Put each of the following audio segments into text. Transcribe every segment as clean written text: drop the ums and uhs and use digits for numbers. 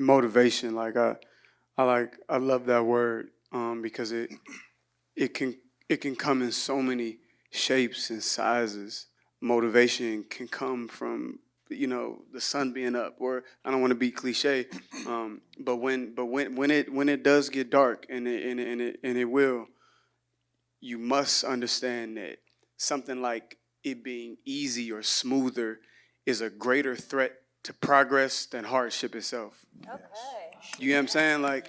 motivation. I love that word because it can it can come in so many shapes and sizes. Motivation can come from the sun being up, or I don't want to be cliche, but when it does get dark, and it will, you must understand that something like it being easy or smoother is a greater threat to progress than hardship itself. Okay. You know what I'm saying?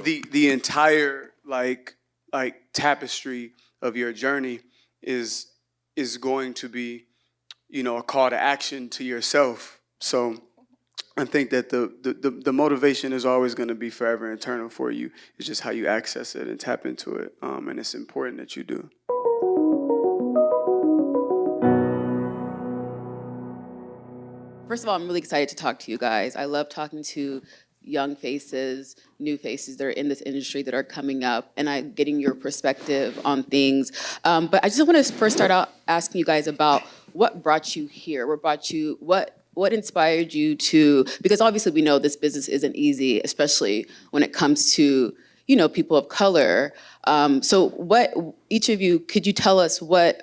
The entire tapestry of your journey is going to be a call to action to yourself. So I think that the motivation is always going to be forever internal for you. It's just how you access it and tap into it, and it's important that you do. First of all, I'm really excited to talk to you guys. I love talking to young faces, new faces that are in this industry that are coming up, and getting your perspective on things. But I just want to first start out asking you guys about what brought you here. What inspired you to, because obviously we know this business isn't easy, especially when it comes to, people of color. So each of you, could you tell us what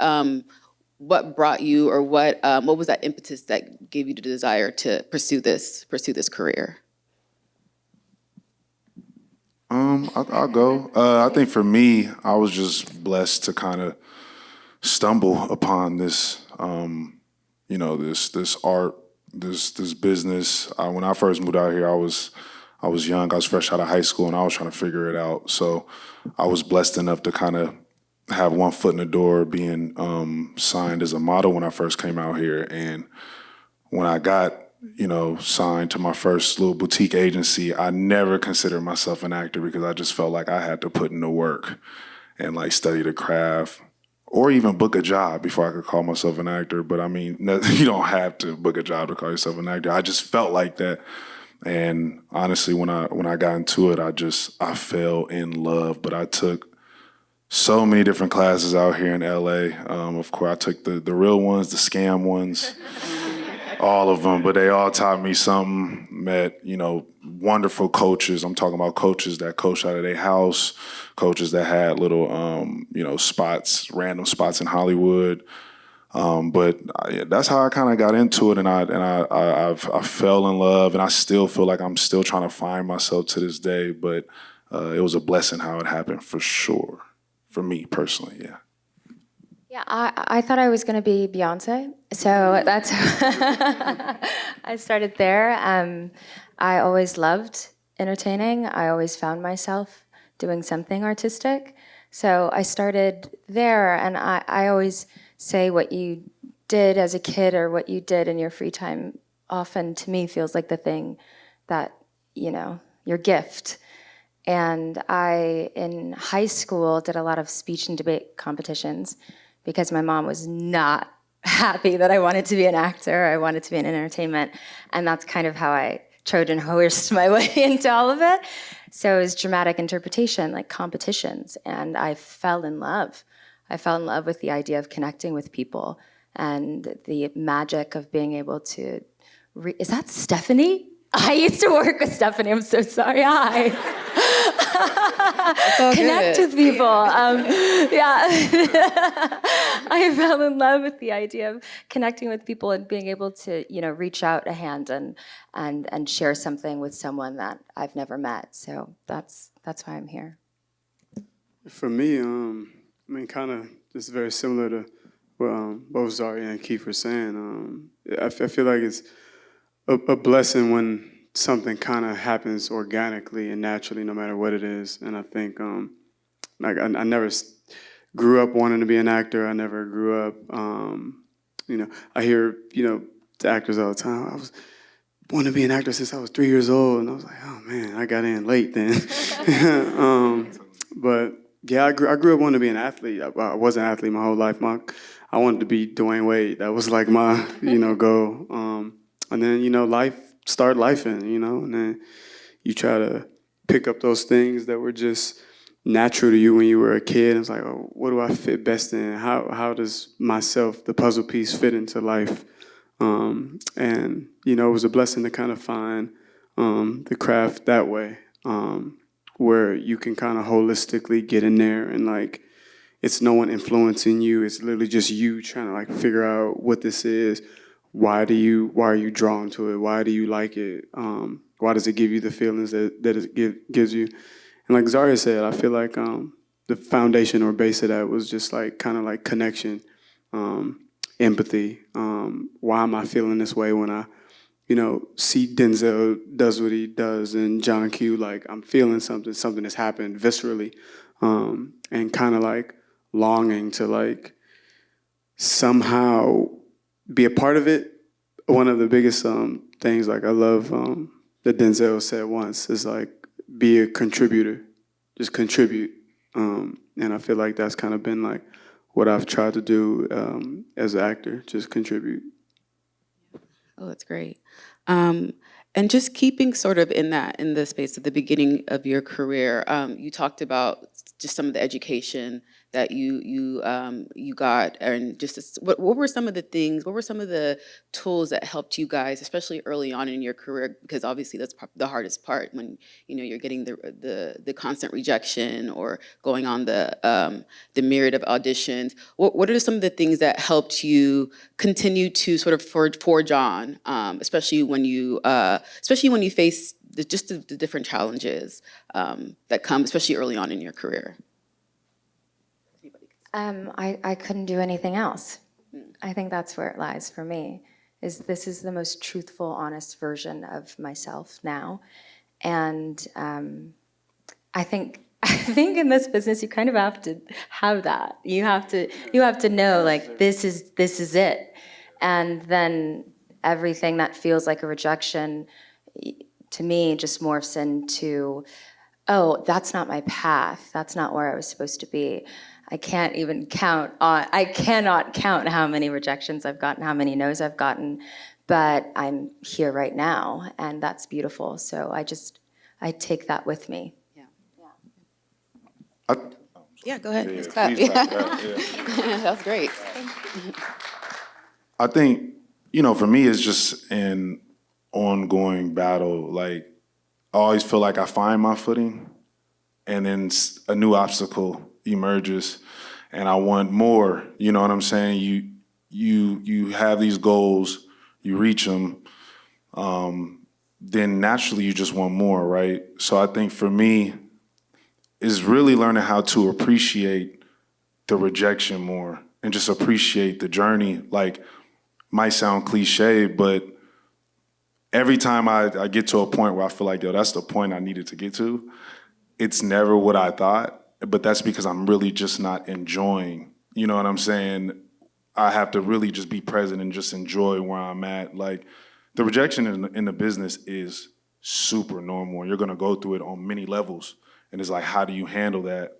brought you, or what was that impetus that gave you the desire to pursue this career? I'll go. I think for me, I was just blessed to kind of stumble upon this, this art, this business. When I first moved out here, I was young. I was fresh out of high school, and I was trying to figure it out. So I was blessed enough to kind of have one foot in the door, being signed as a model when I first came out here. And when I got signed to my first little boutique agency, I never considered myself an actor because I just felt like I had to put in the work and study the craft, or even book a job before I could call myself an actor. But I mean, you don't have to book a job to call yourself an actor. I just felt like that. And honestly, when I got into it, I fell in love. But I took so many different classes out here in LA. Of course, I took the real ones, the scam ones, all of them, but they all taught me something. Met, wonderful coaches. I'm talking about coaches that coached out of their house, coaches that had little, random spots in Hollywood. But that's how I kind of got into it, and I fell in love, and I still feel like I'm still trying to find myself to this day. But it was a blessing how it happened, for sure, for me personally. Yeah. Yeah, I thought I was going to be Beyonce, so that's I started there. I always loved entertaining. I always found myself doing something artistic. So I started there, and I always say what you did as a kid or what you did in your free time often, to me, feels like the thing that, your gift. And I, in high school, did a lot of speech and debate competitions because my mom was not happy that I wanted to be an actor. I wanted to be in entertainment. And that's kind of how I Trojan horsed my way into all of it. So it was dramatic interpretation, like competitions. And I fell in love. I fell in love with the idea of connecting with people and the magic of being able to... Is that Stephanie? I used to work with Stephanie. I'm so sorry. Hi. Connect with people. Yeah. I fell in love with the idea of connecting with people and being able to, reach out a hand and share something with someone that I've never met. So that's why I'm here. For me, kind of just very similar to what both Zaria and Keith were saying. I feel like it's a blessing when something kind of happens organically and naturally, no matter what it is. And I think, I never grew up wanting to be an actor. I never grew up, I hear, the actors all the time. I was wanting to be an actor since I was 3 years old, and I was like, oh man, I got in late then. But yeah, I grew up wanting to be an athlete. I was an athlete my whole life. I wanted to be Dwayne Wade. That was like my, goal. And then, life started lifing, and then you try to pick up those things that were just natural to you when you were a kid. It's like, oh, what do I fit best in? How does myself, the puzzle piece, fit into life? And, you know, it was a blessing to kind of find the craft that way, where you can kind of holistically get in there and like, it's no one influencing you. It's literally just you trying to like figure out what this is. Why are you drawn to it? Why do you like it? Why does it give you the feelings that gives you? And like Zaria said, I feel like the foundation or base of that was just like kind of like connection, empathy. Why am I feeling this way when I, you know, see Denzel does what he does and John Q, like I'm feeling something that's happened viscerally, and kind of like longing to like somehow be a part of it. One of the biggest things like I love that Denzel said once is like be a contributor, just contribute. And I feel like that's kind of been like what I've tried to do as an actor, just contribute. Oh, that's great. And just keeping sort of in the space at the beginning of your career, you talked about just some of the education that you got, and just what were some of the things, what were some of the tools that helped you guys, especially early on in your career, because obviously that's the hardest part when you're getting the constant rejection or going on the myriad of auditions. What are some of the things that helped you continue to sort of forge on, especially when you face the different challenges that come, especially early on in your career? I couldn't do anything else. I think that's where it lies for me, this is the most truthful, honest version of myself now. And I think in this business you kind of have to have that. You have to know like this is it. And then everything that feels like a rejection to me just morphs into, oh, that's not my path. That's not where I was supposed to be. I cannot count how many rejections I've gotten, how many no's I've gotten, but I'm here right now, and that's beautiful. So I take that with me. Yeah, go ahead. Yeah, Let's clap. please Yeah. clap that, yeah. That's great. I think, for me, it's just an ongoing battle. Like, I always feel like I find my footing, and then a new obstacle emerges, and I want more. You know what I'm saying? You have these goals, you reach them, then naturally you just want more, right? So I think for me, is really learning how to appreciate the rejection more and just appreciate the journey. Like, might sound cliche, but every time I get to a point where I feel like, yo, that's the point I needed to get to, it's never what I thought, but that's because I'm really just not enjoying, you know what I'm saying? I have to really just be present and just enjoy where I'm at. Like, the rejection in the business is super normal, and you're gonna go through it on many levels. And it's like, how do you handle that?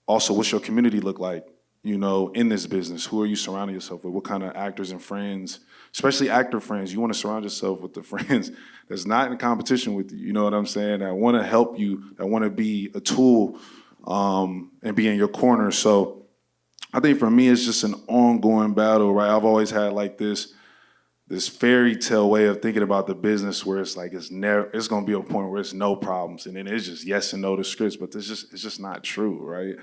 Also, what's your community look like, in this business? Who are you surrounding yourself with? What kind of actors and friends, especially actor friends? You want to surround yourself with the friends that's not in competition with you, you know what I'm saying? That want to help you, that want to be a tool and be in your corner. So I think for me, it's just an ongoing battle, right? I've always had like this fairy tale way of thinking about the business where it's like it's gonna be a point where it's no problems, and then it's just yes and no to scripts, but it's just not true, right?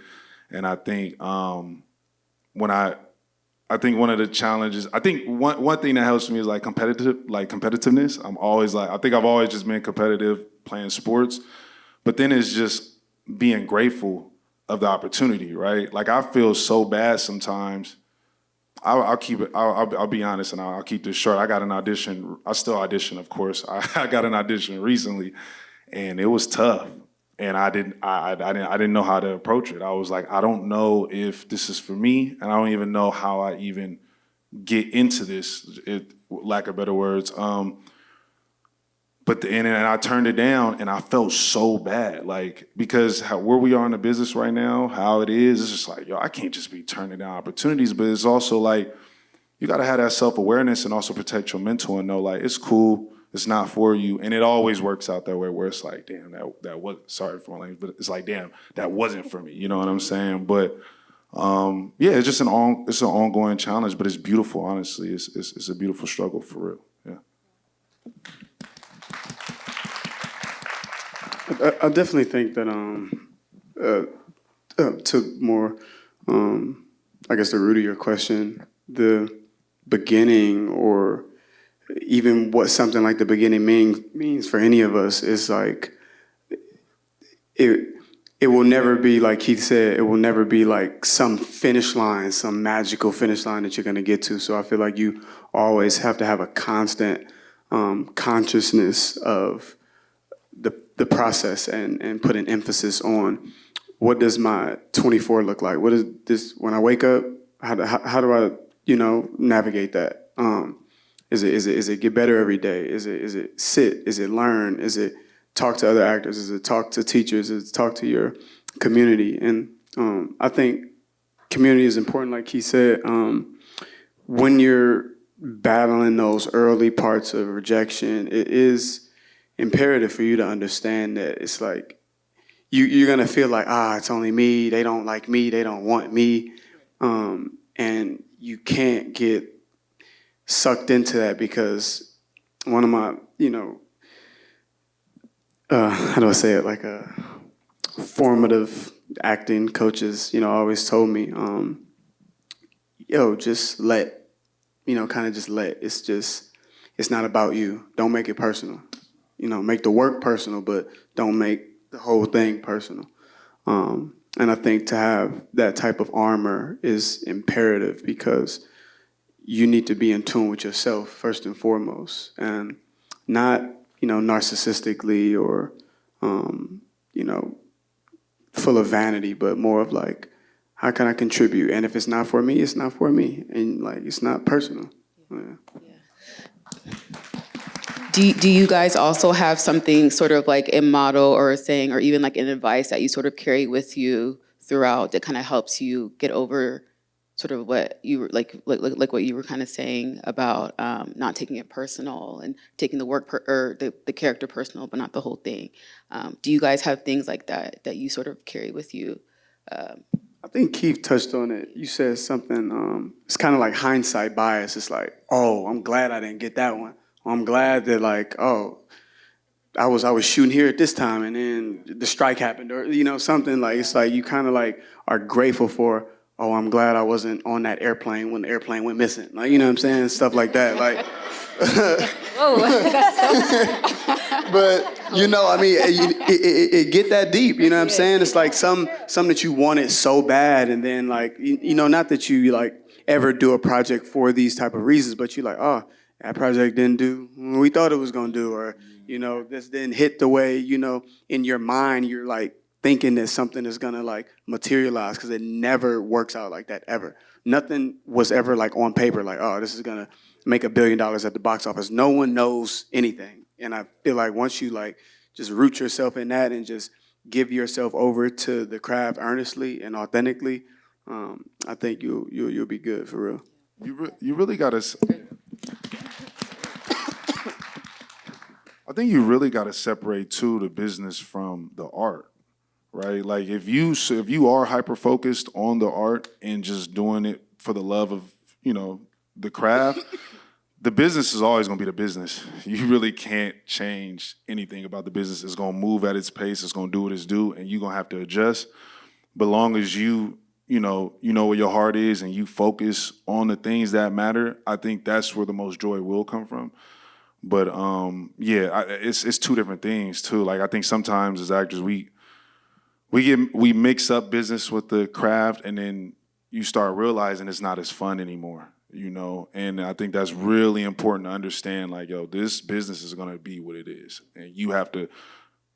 And I think I think one of the challenges, I think one thing that helps me is like competitiveness. I think I've always just been competitive playing sports, but then it's just being grateful of the opportunity, right? Like, I feel so bad sometimes. I'll keep it. I'll be honest, and I'll keep this short. I got an audition. I still audition, of course. I got an audition recently, and it was tough. And I didn't know how to approach it. I was like, I don't know if this is for me, and I don't even know how I even get into this. Lack of better words. But and I turned it down, and I felt so bad, like, because where we are in the business right now, how it is, it's just like, yo, I can't just be turning down opportunities. But it's also like, you got to have that self-awareness and also protect your mental and know, like, it's cool, it's not for you. And it always works out that way, where it's like, damn, that was, sorry for my language, but it's like, damn, that wasn't for me. You know what I'm saying? But Yeah, it's just it's an ongoing challenge, but it's beautiful. Honestly, it's a beautiful struggle for real. Yeah. I definitely think that to more, I guess the root of your question, the beginning or even what something like the beginning means for any of us is like it. It will never be like Keith said. It will never be like some finish line, some magical finish line that you're going to get to. So I feel like you always have to have a constant consciousness of the process and put an emphasis on what does my 24 look like? What is this when I wake up? How do I navigate that? Is it get better every day? Is it sit? Is it learn? Is it talk to other actors? Is it talk to teachers? Is it talk to your community? And I think community is important, like he said. When you're battling those early parts of rejection, it is imperative for you to understand that it's like you're gonna feel like it's only me. They don't like me. They don't want me, and you can't get sucked into that because one of my how do I say it, like a formative acting coaches, always told me, just let, kind of just let. It's not about you. Don't make it personal. Make the work personal, but don't make the whole thing personal. And I think to have that type of armor is imperative because you need to be in tune with yourself first and foremost, and not narcissistically or full of vanity, but more of like, how can I contribute? And if it's not for me, it's not for me, and like it's not personal. Yeah. Do you guys also have something sort of like a motto or a saying or even like an advice that you sort of carry with you throughout that kind of helps you get over sort of what you were like what you were kind of saying about not taking it personal and taking the work or the character personal, but not the whole thing? Do you guys have things like that you sort of carry with you? I think Keith touched on it. You said something. It's kind of like hindsight bias. It's like, oh, I'm glad I didn't get that one. I'm glad that like, oh, I was shooting here at this time, and then the strike happened, or something like. It's like you kind of like are grateful for. Oh, I'm glad I wasn't on that airplane when the airplane went missing. Like, you know what I'm saying? Stuff like that. Like, but I mean, it get that deep. You know what I'm saying? It's like some that you wanted so bad, and then like not that you like ever do a project for these type of reasons, but you're like, oh, that project didn't do what we thought it was gonna do, or this didn't hit the way in your mind you're like thinking that something is gonna like materialize, because it never works out like that ever. Nothing was ever like on paper like, oh, this is gonna make $1 billion at the box office. No one knows anything, and I feel like once you like just root yourself in that and just give yourself over to the craft earnestly and authentically, I think you'll be good for real. You really gotta. I think you really gotta separate too the business from the art, right? Like if you are hyper focused on the art and just doing it for the love of the craft, the business is always gonna be the business. You really can't change anything about the business. It's gonna move at its pace. It's gonna do what it's due, and you're gonna have to adjust. But long as you know where your heart is and you focus on the things that matter, I think that's where the most joy will come from. But it's two different things too. Like I think sometimes as actors we mix up business with the craft, and then you start realizing it's not as fun anymore. And I think that's really important to understand. Like, yo, this business is gonna be what it is, and you have to,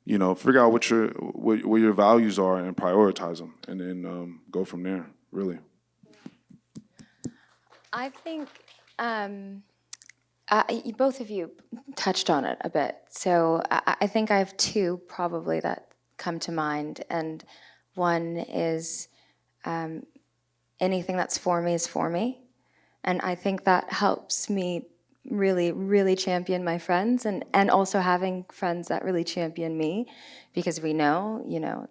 figure out what your values are and prioritize them, and then go from there. Really. I think both of you touched on it a bit. So I think I have two probably that come to mind, and one is anything that's for me is for me. And I think that helps me really, really champion my friends, and also having friends that really champion me, because we know,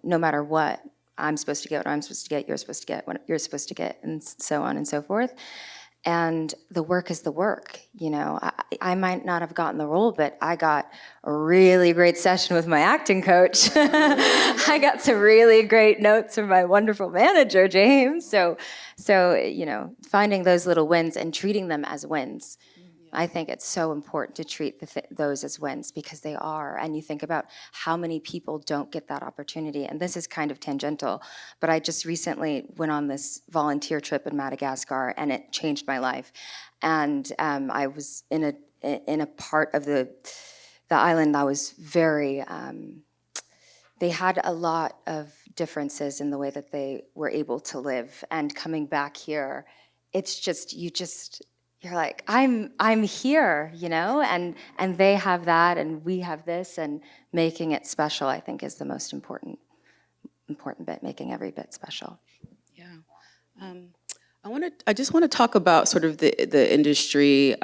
no matter what, I'm supposed to get what I'm supposed to get, you're supposed to get what you're supposed to get, and so on and so forth. And the work is the work, you know. I might not have gotten the role, but I got a really great session with my acting coach. I got some really great notes from my wonderful manager, James. So you know, finding those little wins and treating them as wins. I think it's so important to treat those as wins, because they are. And you think about how many people don't get that opportunity. And this is kind of tangential, but I just recently went on this volunteer trip in Madagascar, and it changed my life. And I was in a part of the island that was very. They had a lot of differences in the way that they were able to live. And coming back here, it's just you're like, I'm here, you know, and they have that, and we have this, and making it special, I think, is the most important bit, making every bit special. Yeah. I just want to talk about sort of the industry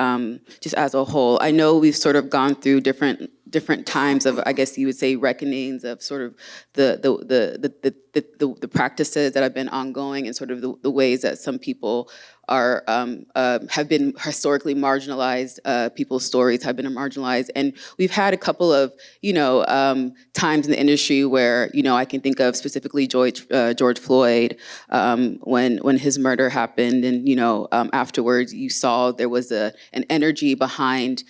just as a whole. I know we've sort of gone through different times of, I guess you would say, reckonings of sort of the practices that have been ongoing, and sort of the ways that some people are have been historically marginalized. People's stories have been marginalized, and we've had a couple of times in the industry where I can think of specifically George Floyd when his murder happened, and afterwards you saw there was an energy behind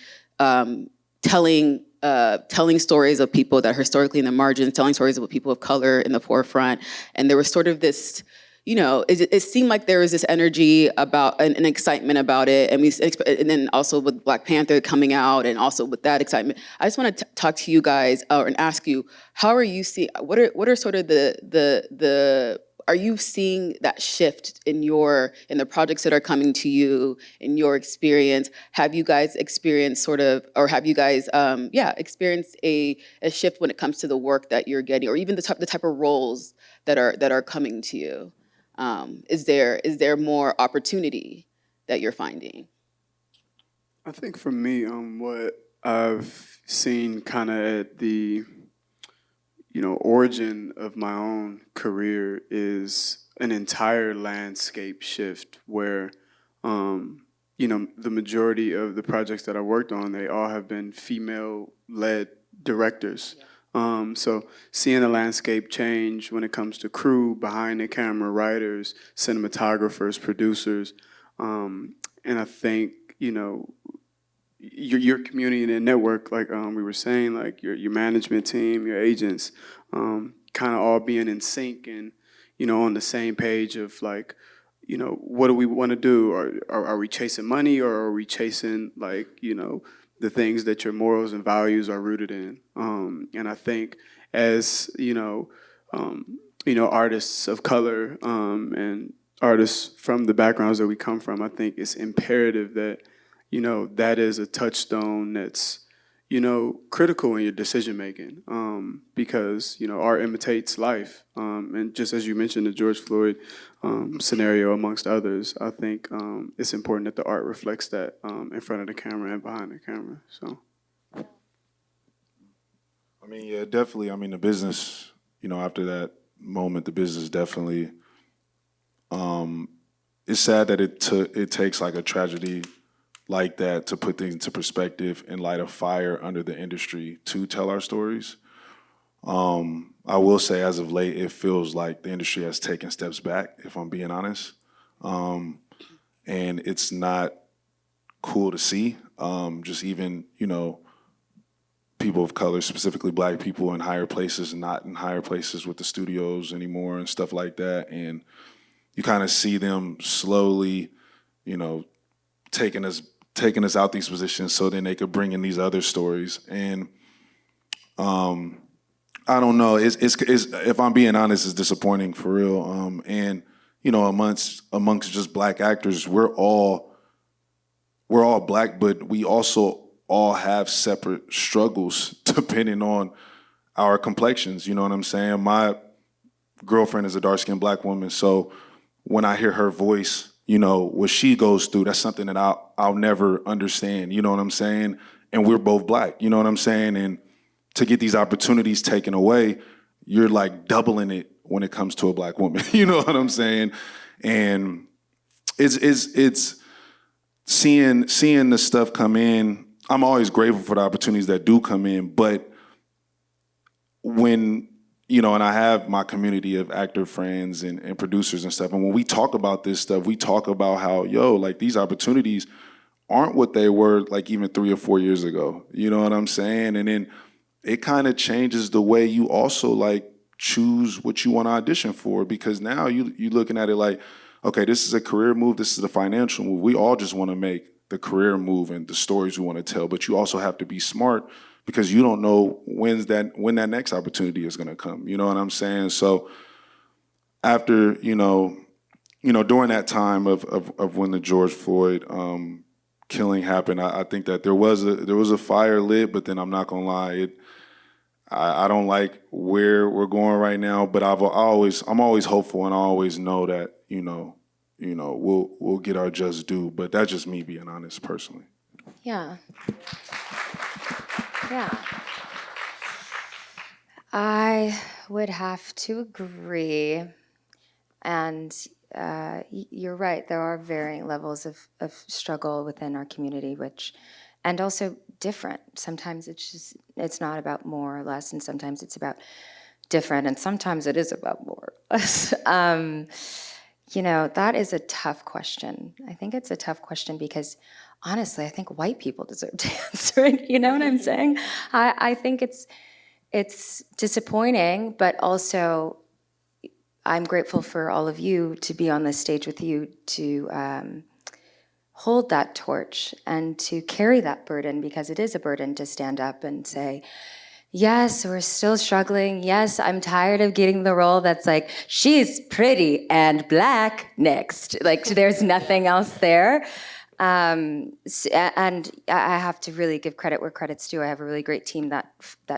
telling stories of people that are historically in the margins, telling stories of people of color in the forefront, and there was sort of this. It seemed like there was this energy about an excitement about it, and then also with Black Panther coming out, and also with that excitement. I just want to talk to you guys and ask you, how are you seeing? What are sort of the are you seeing that shift in the projects that are coming to you, in your experience? Have you guys experienced have you guys experienced a shift when it comes to the work that you're getting, or even the type of roles that are coming to you? Is there more opportunity that you're finding? I think for me, what I've seen kind of at the origin of my own career is an entire landscape shift where the majority of the projects that I worked on, they all have been female-led directors. So seeing the landscape change when it comes to crew, behind the camera, writers, cinematographers, producers, and I think your community and network, like we were saying, like your management team, your agents, kind of all being in sync and on the same page of like, what do we want to do? Are we chasing money, or are we chasing the things that your morals and values are rooted in? And I think as artists of color and artists from the backgrounds that we come from, I think it's imperative that that is a touchstone that's critical in your decision making, because art imitates life, and just as you mentioned the George Floyd scenario amongst others, I think it's important that the art reflects that in front of the camera and behind the camera. So, I mean, yeah, definitely. I mean, the business, after that moment, the business definitely. It's sad that it takes like a tragedy like that to put things into perspective and light a fire under the industry to tell our stories. I will say, as of late, it feels like the industry has taken steps back, if I'm being honest. And it's not cool to see. Just even, people of color, specifically Black people in higher places, not in higher places with the studios anymore and stuff like that. And you kind of see them slowly, taking us out these positions so then they could bring in these other stories. And I don't know. It's if I'm being honest, it's disappointing for real. And amongst just Black actors, we're all Black, but we also all have separate struggles depending on our complexions. You know what I'm saying? My girlfriend is a dark-skinned Black woman, so when I hear her voice, what she goes through, that's something that I'll never understand. You know what I'm saying? And we're both Black. You know what I'm saying? And to get these opportunities taken away, you're like doubling it when it comes to a Black woman. You know what I'm saying? And it's seeing the stuff come in. I'm always grateful for the opportunities that do come in, but when, you know, and I have my community of actor friends and producers and stuff, and when we talk about this stuff, we talk about how, like, these opportunities aren't what they were like even 3 or 4 years ago. You know what I'm saying? And then it kind of changes the way you also like choose what you want to audition for, because now you looking at it like, okay, this is a career move, this is a financial move. We all just want to make the career move and the stories we want to tell, but you also have to be smart because you don't know when that next opportunity is going to come. You know what I'm saying? So after, during that time of when the George Floyd killing happened, I think that there was a fire lit, but then I'm not gonna lie, I don't like where we're going right now, but I'm always hopeful, and I always know that we'll get our just due. But that's just me being honest personally. Yeah. I would have to agree. And you're right, there are varying levels of struggle within our community, and also different. Sometimes it's not about more or less, and sometimes it's about different, and sometimes it is about more or less. That is a tough question. I think it's a tough question because, honestly, I think white people deserve to answer it. You know what I'm saying? I think it's disappointing, but also I'm grateful for all of you to be on this stage with you to hold that torch and to carry that burden, because it is a burden to stand up and say, yes, we're still struggling. Yes, I'm tired of getting the role that's like, she's pretty and Black, next. Like, there's nothing else there. And I have to really give credit where credit's due. I have a really great team that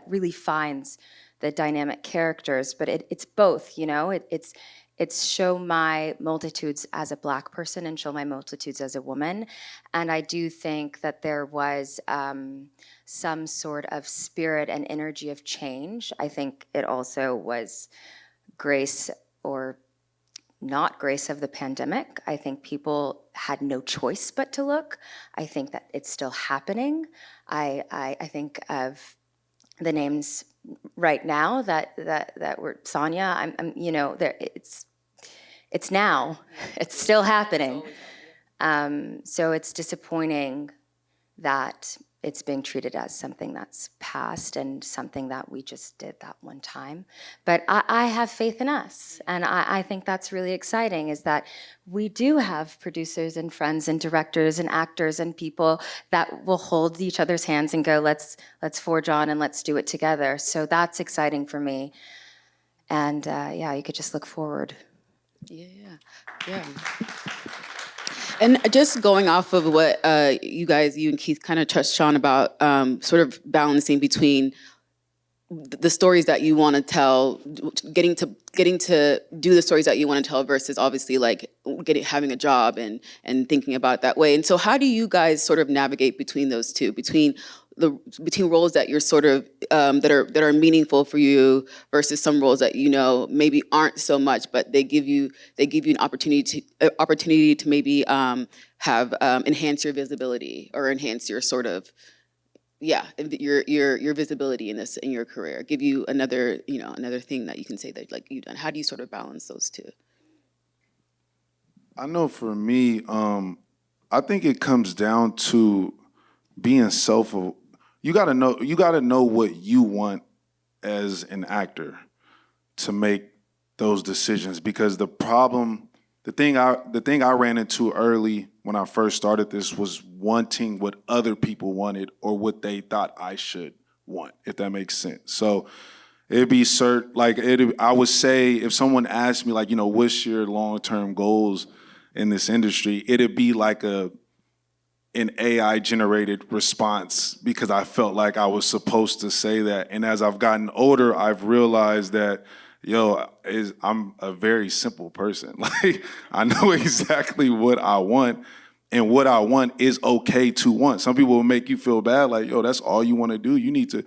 really finds the dynamic characters, but it's both, it's show my multitudes as a Black person and show my multitudes as a woman. And I do think that there was some sort of spirit and energy of change. I think it also was grace or not grace of the pandemic. I think people had no choice but to look. I think that it's still happening. I think of the names right now that were Sonia. It's now. It's still happening. So it's disappointing that it's being treated as something that's past and something that we just did that one time. But I have faith in us, and I think that's really exciting, is that we do have producers and friends and directors and actors and people that will hold each other's hands and go, let's forge on and let's do it together. So that's exciting for me. And you could just look forward. Yeah. And just going off of what you and Keith kind of touched on about sort of balancing between the stories that you want to tell, getting to do the stories that you want to tell versus obviously like having a job and thinking about it that way. And so how do you guys sort of navigate between those two, between roles that you're sort of that are meaningful for you versus some roles that maybe aren't so much, but they give you an opportunity to maybe have enhance your visibility or enhance your sort of your visibility in your career, give you another thing that you can say that like you've done. How do you sort of balance those two? I know for me, I think it comes down to being you gotta know what you want as an actor to make those decisions, because the thing I ran into early when I first started this was wanting what other people wanted or what they thought I should want, if that makes sense. So it'd be I would say if someone asked me like, what's your long-term goals in this industry, it'd be like an AI generated response, because I felt like I was supposed to say that. And as I've gotten older, I've realized that I'm a very simple person. Like, I know exactly what I want, and what I want is okay to want. Some people will make you feel bad, like, that's all you want to do. You need to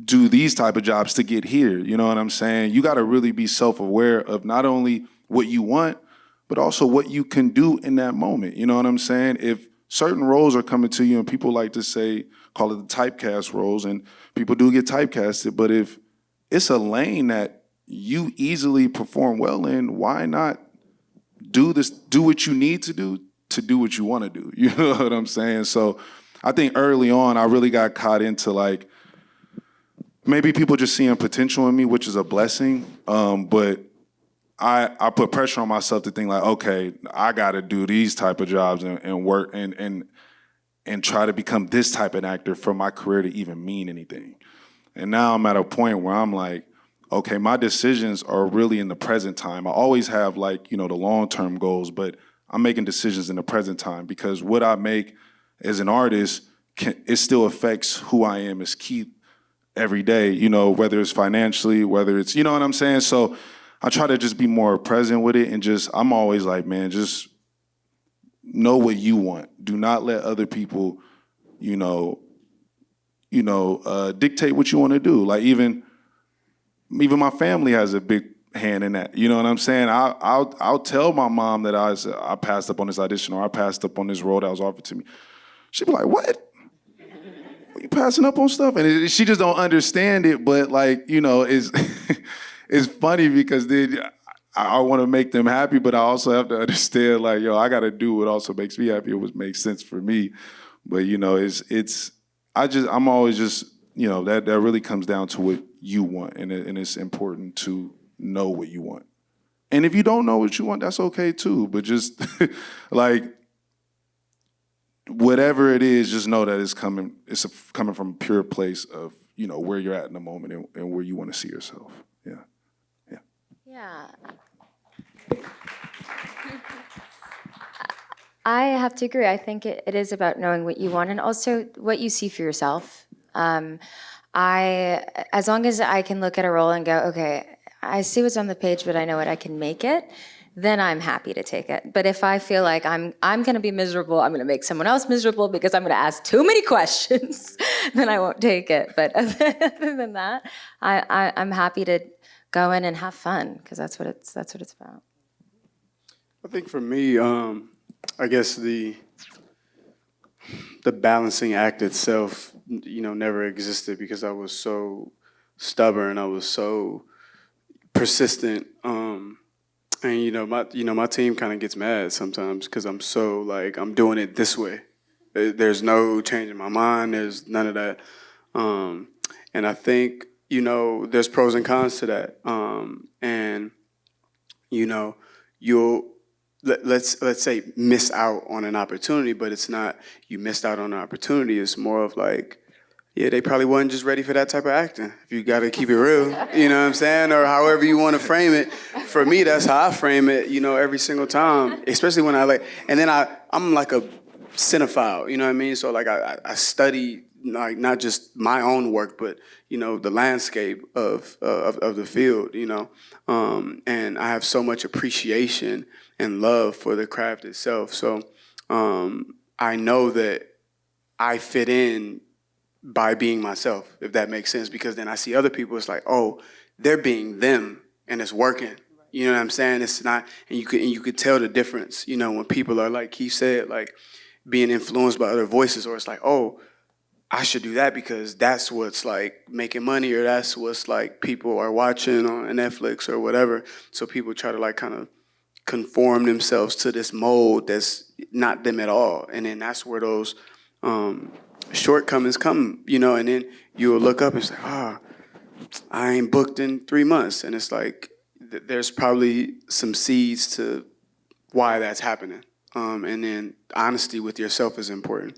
do these type of jobs to get here. You know what I'm saying? You got to really be self-aware of not only what you want, but also what you can do in that moment. You know what I'm saying? If certain roles are coming to you, and people like to say, call it the typecast roles, and people do get typecasted, but if it's a lane that you easily perform well in, why not do what you need to do what you want to do? You know what I'm saying? So I think early on, I really got caught into like, maybe people just seeing potential in me, which is a blessing. But I put pressure on myself to think like, okay, I got to do these type of jobs and work and try to become this type of actor for my career to even mean anything. And now I'm at a point where I'm like, okay, my decisions are really in the present time. I always have like, the long-term goals, but I'm making decisions in the present time because what I make as an artist, it still affects who I am as Keith every day, whether it's financially, whether it's, you know what I'm saying? So I try to just be more present with it and I'm always like, man, just know what you want. Do not let other people, dictate what you want to do. Like even my family has a big hand in that. You know what I'm saying? I'll tell my mom that I passed up on this audition or I passed up on this role that was offered to me. She'd be like, what? You passing up on stuff? And she just don't understand it, but like, it's it's funny because then I want to make them happy, but I also have to understand like, I got to do what also makes me happy or what makes sense for me. But I'm always just, that really comes down to what you want, and it's important to know what you want. And if you don't know what you want, that's okay too. But just like whatever it is, just know that it's coming from a pure place of, where you're at in the moment and where you want to see yourself. Yeah. Yeah. Yeah. I have to agree. I think it is about knowing what you want and also what you see for yourself. As long as I can look at a role and go, okay, I see what's on the page, but I know what I can make it, then I'm happy to take it. But if I feel like I'm going to be miserable, I'm going to make someone else miserable because I'm going to ask too many questions, then I won't take it. But other than that, I'm happy to go in and have fun because that's what it's about. I think for me, I guess the balancing act itself, never existed because I was so stubborn. I was so persistent. And my team kind of gets mad sometimes because I'm so like I'm doing it this way. There's no changing my mind. There's none of that. And I think there's pros and cons to that. And you'll let's say miss out on an opportunity, but it's not you missed out on an opportunity. It's more of like, yeah, they probably wasn't just ready for that type of acting. If you got to keep it real, you know what I'm saying? Or however you want to frame it. For me, that's how I frame it, every single time, especially when and then I'm like a cinephile, you know what I mean? So like I study like not just my own work, but, the landscape of the field, and I have so much appreciation and love for the craft itself. So I know that I fit in by being myself, if that makes sense, because then I see other people, it's like, oh, they're being them and it's working. You know what I'm saying? It's not, and you could tell the difference, when people are like Keith said, like being influenced by other voices, or it's like, oh, I should do that because that's what's like making money, or that's what's like people are watching on Netflix or whatever. So people try to like kind of conform themselves to this mold that's not them at all. And then that's where those shortcomings come, and then you'll look up and say, I ain't booked in 3 months. And it's like, there's probably some seeds to why that's happening. And then honesty with yourself is important.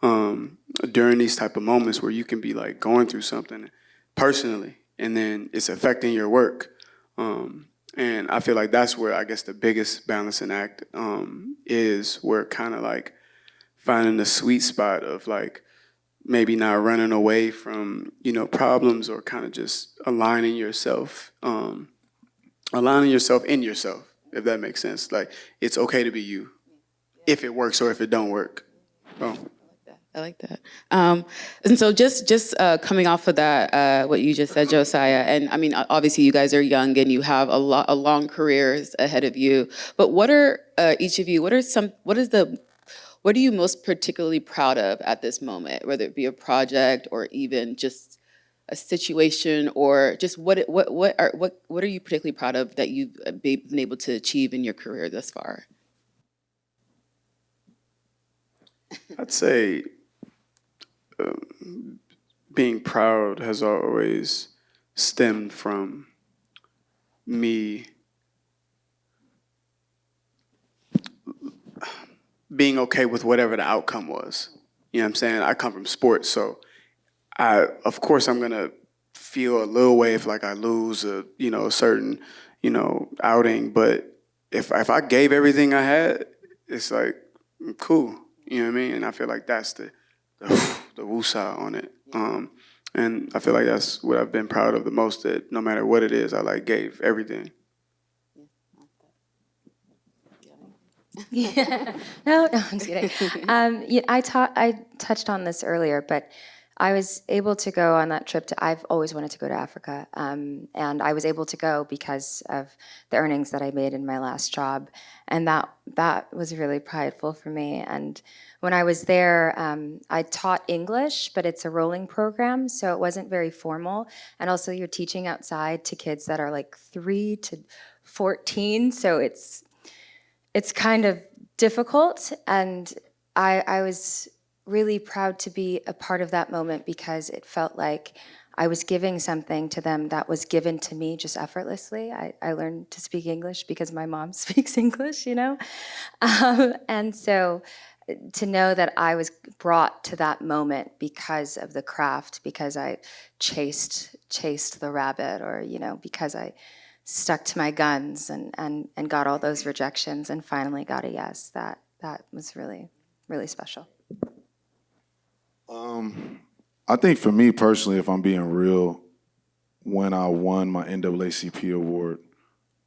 During these type of moments where you can be like going through something personally, and then it's affecting your work. And I feel like that's where I guess the biggest balancing act is, where kind of like finding the sweet spot of like maybe not running away from, problems, or kind of just aligning yourself in yourself, if that makes sense. Like it's okay to be you, if it works or if it don't work. Oh. I like that. And so just coming off of that, what you just said, Josiah, and I mean, obviously you guys are young and you have a long careers ahead of you, but what are each of you, what are you most particularly proud of at this moment, whether it be a project or even just a situation, or just what are you particularly proud of that you've been able to achieve in your career thus far? I'd say being proud has always stemmed from me being okay with whatever the outcome was. You know what I'm saying? I come from sports, so of course I'm gonna feel a little way if like I lose a certain outing, but if I gave everything I had, it's like cool. You know what I mean? And I feel like that's the woosah on it. And I feel like that's what I've been proud of the most, that no matter what it is, I like gave everything. Yeah. No, I'm just kidding. Yeah, I touched on this earlier, but I was able to go on that trip I've always wanted to go to Africa, and I was able to go because of the earnings that I made in my last job, and that was really prideful for me. And when I was there, I taught English, but it's a rolling program, so it wasn't very formal. And also, you're teaching outside to kids that are like 3 to 14, so it's kind of difficult, and I was really proud to be a part of that moment because it felt like I was giving something to them that was given to me just effortlessly. I learned to speak English because my mom speaks English, and so to know that I was brought to that moment because of the craft, because I chased the rabbit, or because I stuck to my guns and got all those rejections and finally got a yes. That was really, really special. I think for me personally, if I'm being real, when I won my NAACP award,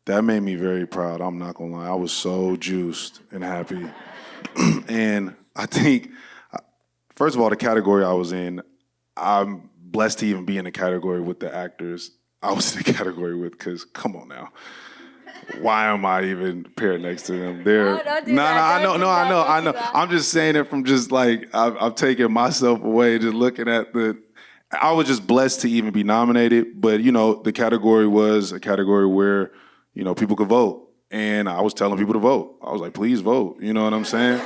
that made me very proud. I'm not gonna lie. I was so juiced and happy. And I think, first of all, the category I was in, I'm blessed to even be in the category with the actors I was in the category with, because come on now. Why am I even paired next to them? Don't do that. I know. I'm just saying it from just like, I've taken myself away, just looking at I was just blessed to even be nominated, but the category was a category where, people could vote. And I was telling people to vote. I was like, please vote, you know what I'm saying?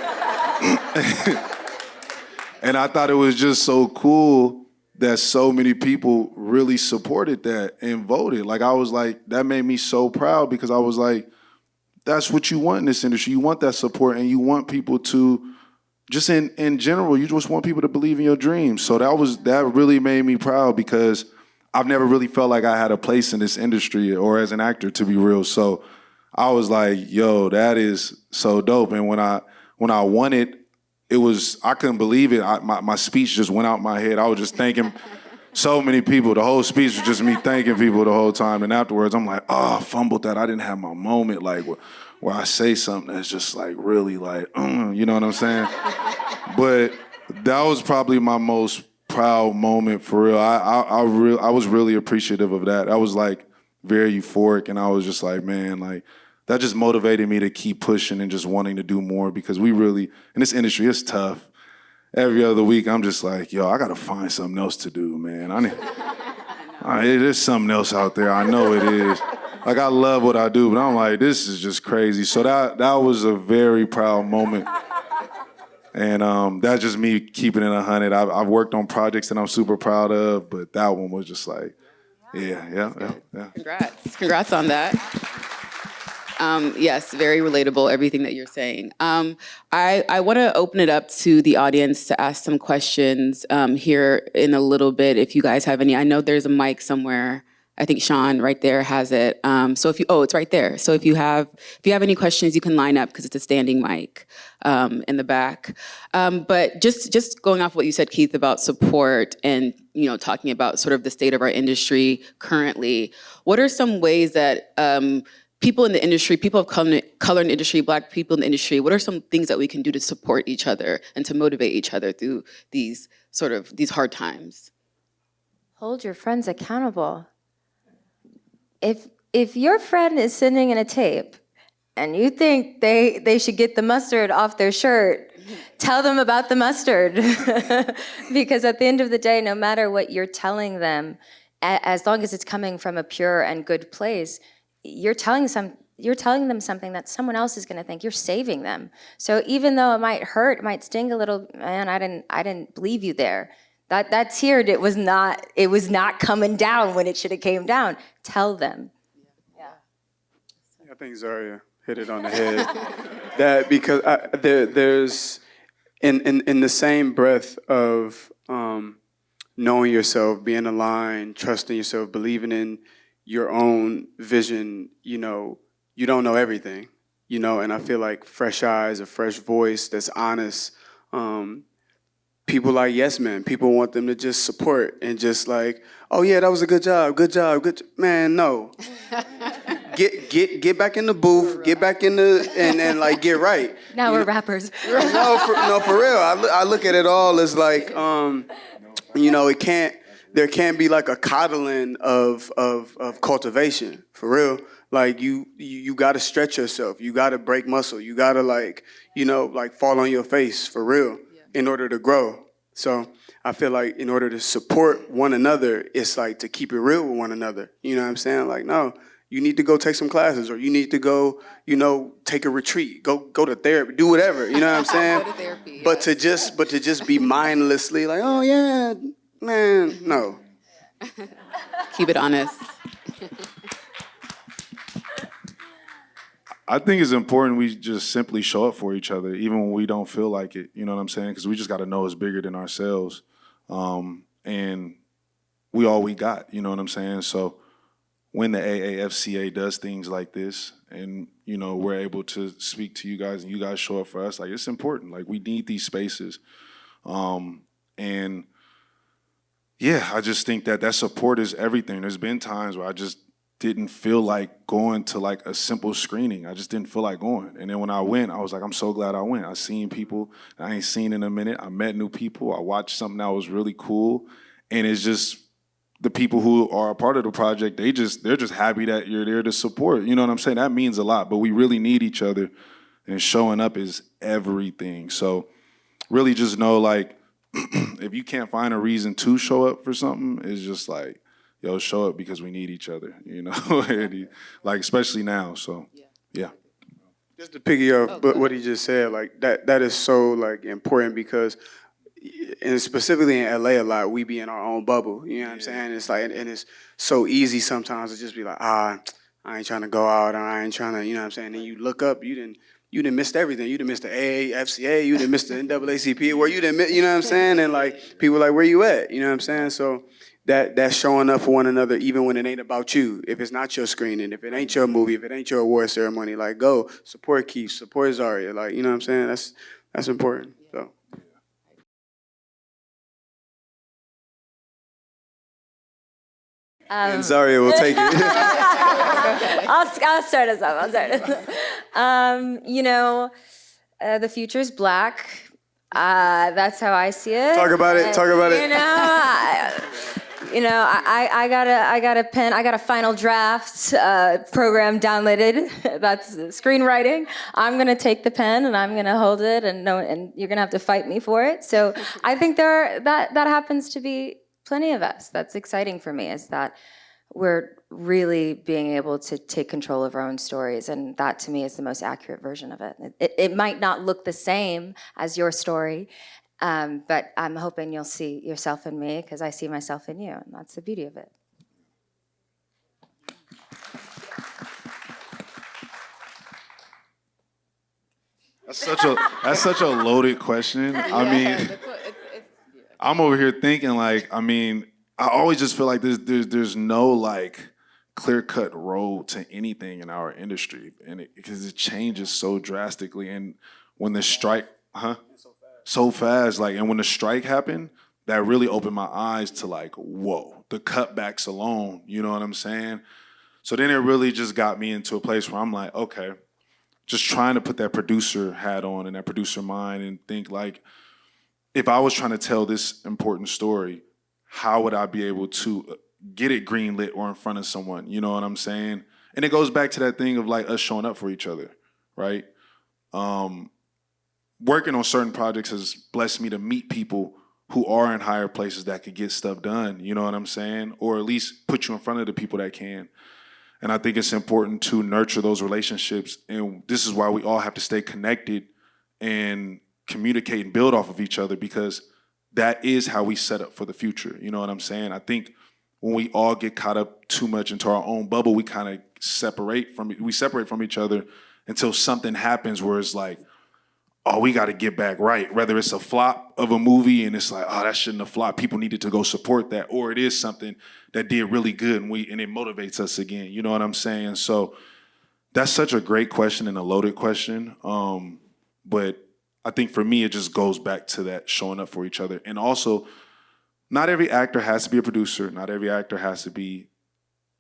And I thought it was just so cool that so many people really supported that and voted. Like, I was like, that made me so proud, because I was like, that's what you want in this industry. You want that support, and you want people to, just in general, you just want people to believe in your dreams. So that really made me proud, because I've never really felt like I had a place in this industry or as an actor, to be real. So I was like, yo, that is so dope. And when I won it, I couldn't believe it. My speech just went out my head. I was just thanking so many people. The whole speech was just me thanking people the whole time. And afterwards, I'm like, I fumbled that. I didn't have my moment, like, where I say something that's just like really like, you know what I'm saying? But that was probably my most proud moment, for real. I was really appreciative of that. I was like very euphoric, and I was just like, man, like, that just motivated me to keep pushing and just wanting to do more, because we really, in this industry, it's tough. Every other week, I'm just like, yo, I gotta find something else to do, man. There's something else out there. I know it is. Like, I love what I do, but I'm like, this is just crazy. So that was a very proud moment. And that's just me keeping it 100. I've worked on projects that I'm super proud of, but that one was just like, yeah. Congrats on that. Yes, very relatable, everything that you're saying. I want to open it up to the audience to ask some questions here in a little bit, if you guys have any. I know there's a mic somewhere. I think Sean right there has it. So it's right there. So if you have any questions, you can line up, because it's a standing mic in the back. But just going off what you said, Keith, about support and talking about sort of the state of our industry currently, what are some ways that people in the industry, people of color in the industry, Black people in the industry, what are some things that we can do to support each other and to motivate each other through these hard times? Hold your friends accountable. If your friend is sitting in a tape and you think they should get the mustard off their shirt, tell them about the mustard. Because at the end of the day, no matter what you're telling them, as long as it's coming from a pure and good place, you're telling them something that someone else is going to think. You're saving them. So even though it might hurt, it might sting a little, man, I didn't believe you there. That tear, it was not coming down when it should have came down. Tell them. I think Zaria hit it on the head. That because there's in the same breath of knowing yourself, being aligned, trusting yourself, believing in your own vision. You don't know everything. And I feel like fresh eyes, a fresh voice that's honest. People like yes men. People want them to just support and just like, oh yeah, that was a good job, man. No. Get back in the booth, get back in the and like get right. Now we're rappers. No, for real. I look at it all as like, there can't be like a coddling of cultivation, for real. Like you gotta stretch yourself, you gotta break muscle, you gotta like fall on your face for real in order to grow. So I feel like in order to support one another, it's like to keep it real with one another. You know what I'm saying? Like, no. You need to go take some classes, or you need to go, take a retreat, go to therapy, do whatever. You know what I'm saying? Go to therapy, But to just be mindlessly like, oh yeah, man, no. Keep it honest. I think it's important we just simply show up for each other, even when we don't feel like it. You know what I'm saying? Because we just got to know it's bigger than ourselves, and we all we got. You know what I'm saying? So when the AAFCA does things like this, and we're able to speak to you guys, and you guys show up for us, like it's important. Like we need these spaces, and yeah, I just think that support is everything. There's been times where I just didn't feel like going to like a simple screening. I just didn't feel like going. And then when I went, I was like, I'm so glad I went. I seen people I ain't seen in a minute. I met new people. I watched something that was really cool. And it's just the people who are a part of the project, they're just happy that you're there to support. You know what I'm saying? That means a lot. But we really need each other. And showing up is everything. So really just know, like, if you can't find a reason to show up for something, it's just like, yo, show up because we need each other, and like especially now. So, yeah. Just to piggy off, but what he just said, like that is so like important because, and specifically in LA a lot, we be in our own bubble. You know what I'm saying? It's like, and it's so easy sometimes to just be like, I ain't trying to go out, or I ain't trying to, you know what I'm saying? And you look up, you didn't missed everything. You didn't miss the AAFCA, you didn't miss the NAACP, where you didn't, you know what I'm saying? And like people like, where you at? You know what I'm saying? So that's showing up for one another, even when it ain't about you. If it's not your screening, if it ain't your movie, if it ain't your award ceremony, like go support Keith, support Zaria. Like, you know what I'm saying? That's important. So. And Zaria will take it. I'll start us off. The future's black. That's how I see it. Talk about it. I got a pen. I got a final draft program downloaded. That's screenwriting. I'm gonna take the pen and I'm gonna hold it, and you're gonna have to fight me for it. So I think that happens to be plenty of us. That's exciting for me, is that we're really being able to take control of our own stories, and that to me is the most accurate version of it. It might not look the same as your story, but I'm hoping you'll see yourself in me because I see myself in you, and that's the beauty of it. That's such a loaded question. I mean, I'm over here thinking like, I always just feel like there's no like clear-cut road to anything in our industry, and because it changes so drastically. And when the strike, so fast, like, and when the strike happened, that really opened my eyes to like, whoa, the cutbacks alone. You know what I'm saying? So then it really just got me into a place where I'm like, okay, just trying to put that producer hat on and that producer mind and think like, if I was trying to tell this important story, how would I be able to get it greenlit or in front of someone? You know what I'm saying? And it goes back to that thing of like us showing up for each other, right? Working on certain projects has blessed me to meet people who are in higher places that could get stuff done, you know what I'm saying? Or at least put you in front of the people that can. And I think it's important to nurture those relationships. And this is why we all have to stay connected and communicate and build off of each other, because that is how we set up for the future. You know what I'm saying? I think when we all get caught up too much into our own bubble, we kind of separate from each other until something happens where it's like, oh, we got to get back right. Whether it's a flop of a movie and it's like, oh, that shouldn't have flopped. People needed to go support that. Or it is something that did really good and it motivates us again. You know what I'm saying? So that's such a great question and a loaded question. But I think for me, it just goes back to that showing up for each other. And also, not every actor has to be a producer. Not every actor has to be,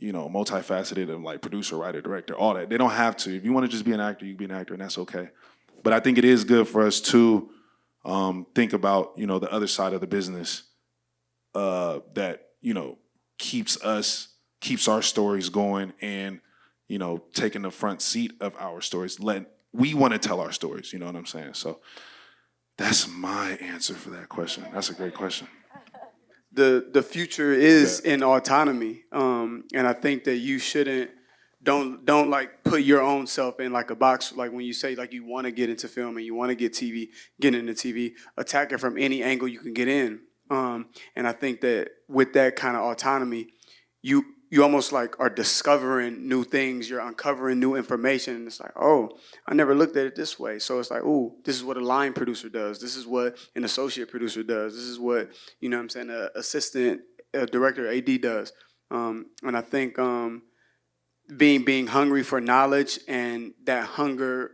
multifaceted and like producer, writer, director, all that. They don't have to. If you want to just be an actor, you can be an actor, and that's okay. But I think it is good for us to think about, the other side of the business that, keeps our stories going and, taking the front seat of our stories. We want to tell our stories, you know what I'm saying? So that's my answer for that question. That's a great question. The future is in autonomy, and I think that you don't like put your own self in like a box. Like when you say like you want to get into film and you want to get into TV, attack it from any angle you can get in. And I think that with that kind of autonomy, you almost like are discovering new things. You're uncovering new information, and it's like, oh, I never looked at it this way. So it's like, oh, this is what a line producer does. This is what an associate producer does. This is what I'm saying, an assistant director, AD does. And I think being hungry for knowledge and that hunger,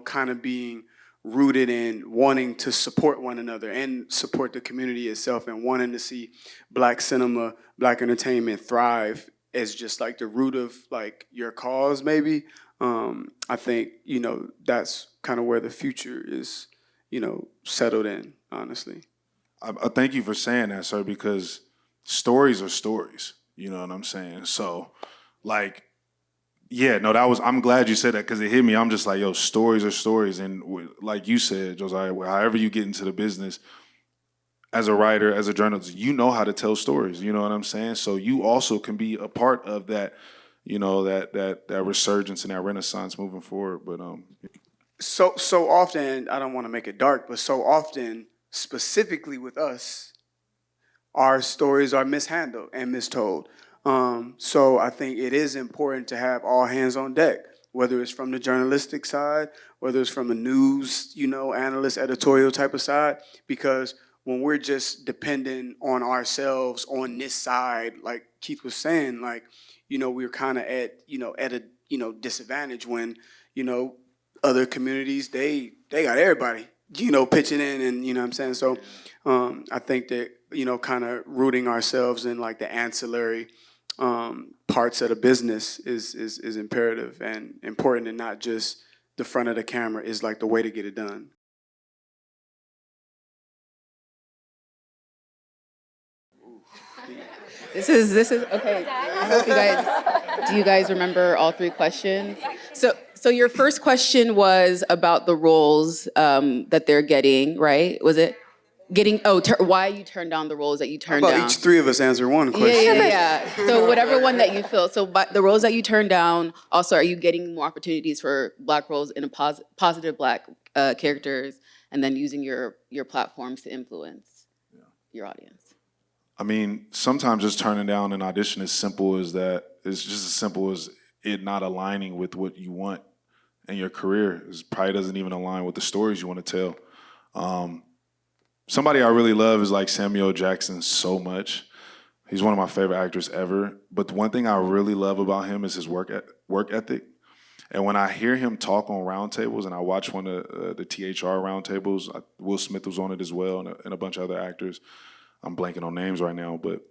kind of being rooted in wanting to support one another and support the community itself and wanting to see Black cinema, Black entertainment thrive as just like the root of like your cause maybe. I think, that's kind of where the future is, settled in, honestly. I thank you for saying that, sir, because stories are stories, you know what I'm saying? So like, yeah, no, I'm glad you said that because it hit me. I'm just like, yo, stories are stories. And like you said, Josiah, however you get into the business, as a writer, as a journalist, you know how to tell stories. You know what I'm saying? So you also can be a part of that, that resurgence and that renaissance moving forward. But So often, I don't want to make it dark, but so often, specifically with us, our stories are mishandled and mistold. So I think it is important to have all hands on deck, whether it's from the journalistic side, whether it's from a news, analyst, editorial type of side, because when we're just dependent on ourselves on this side, like Keith was saying, like, we're kind of at a disadvantage when, other communities, they got everybody, pitching in and, what I'm saying? So I think that, kind of rooting ourselves in like the ancillary parts of the business is imperative and important, and not just the front of the camera is like the way to get it done. This is okay. I hope do you guys remember all three questions? So your first question was about the roles that they're getting, right? Was it getting, why you turned down the roles that you turned down? Each three of us answer one question. Yeah. So whatever one that you feel. So the roles that you turned down, also, are you getting more opportunities for Black roles in a positive Black characters, and then using your platforms to influence your audience? I mean, sometimes just turning down an audition is simple as that. It's just as simple as it not aligning with what you want in your career. It probably doesn't even align with the stories you want to tell. Somebody I really love is like Samuel Jackson so much. He's one of my favorite actors ever. But the one thing I really love about him is his work ethic. And when I hear him talk on roundtables, and I watch one of the THR roundtables, Will Smith was on it as well, and a bunch of other actors. I'm blanking on names right now, but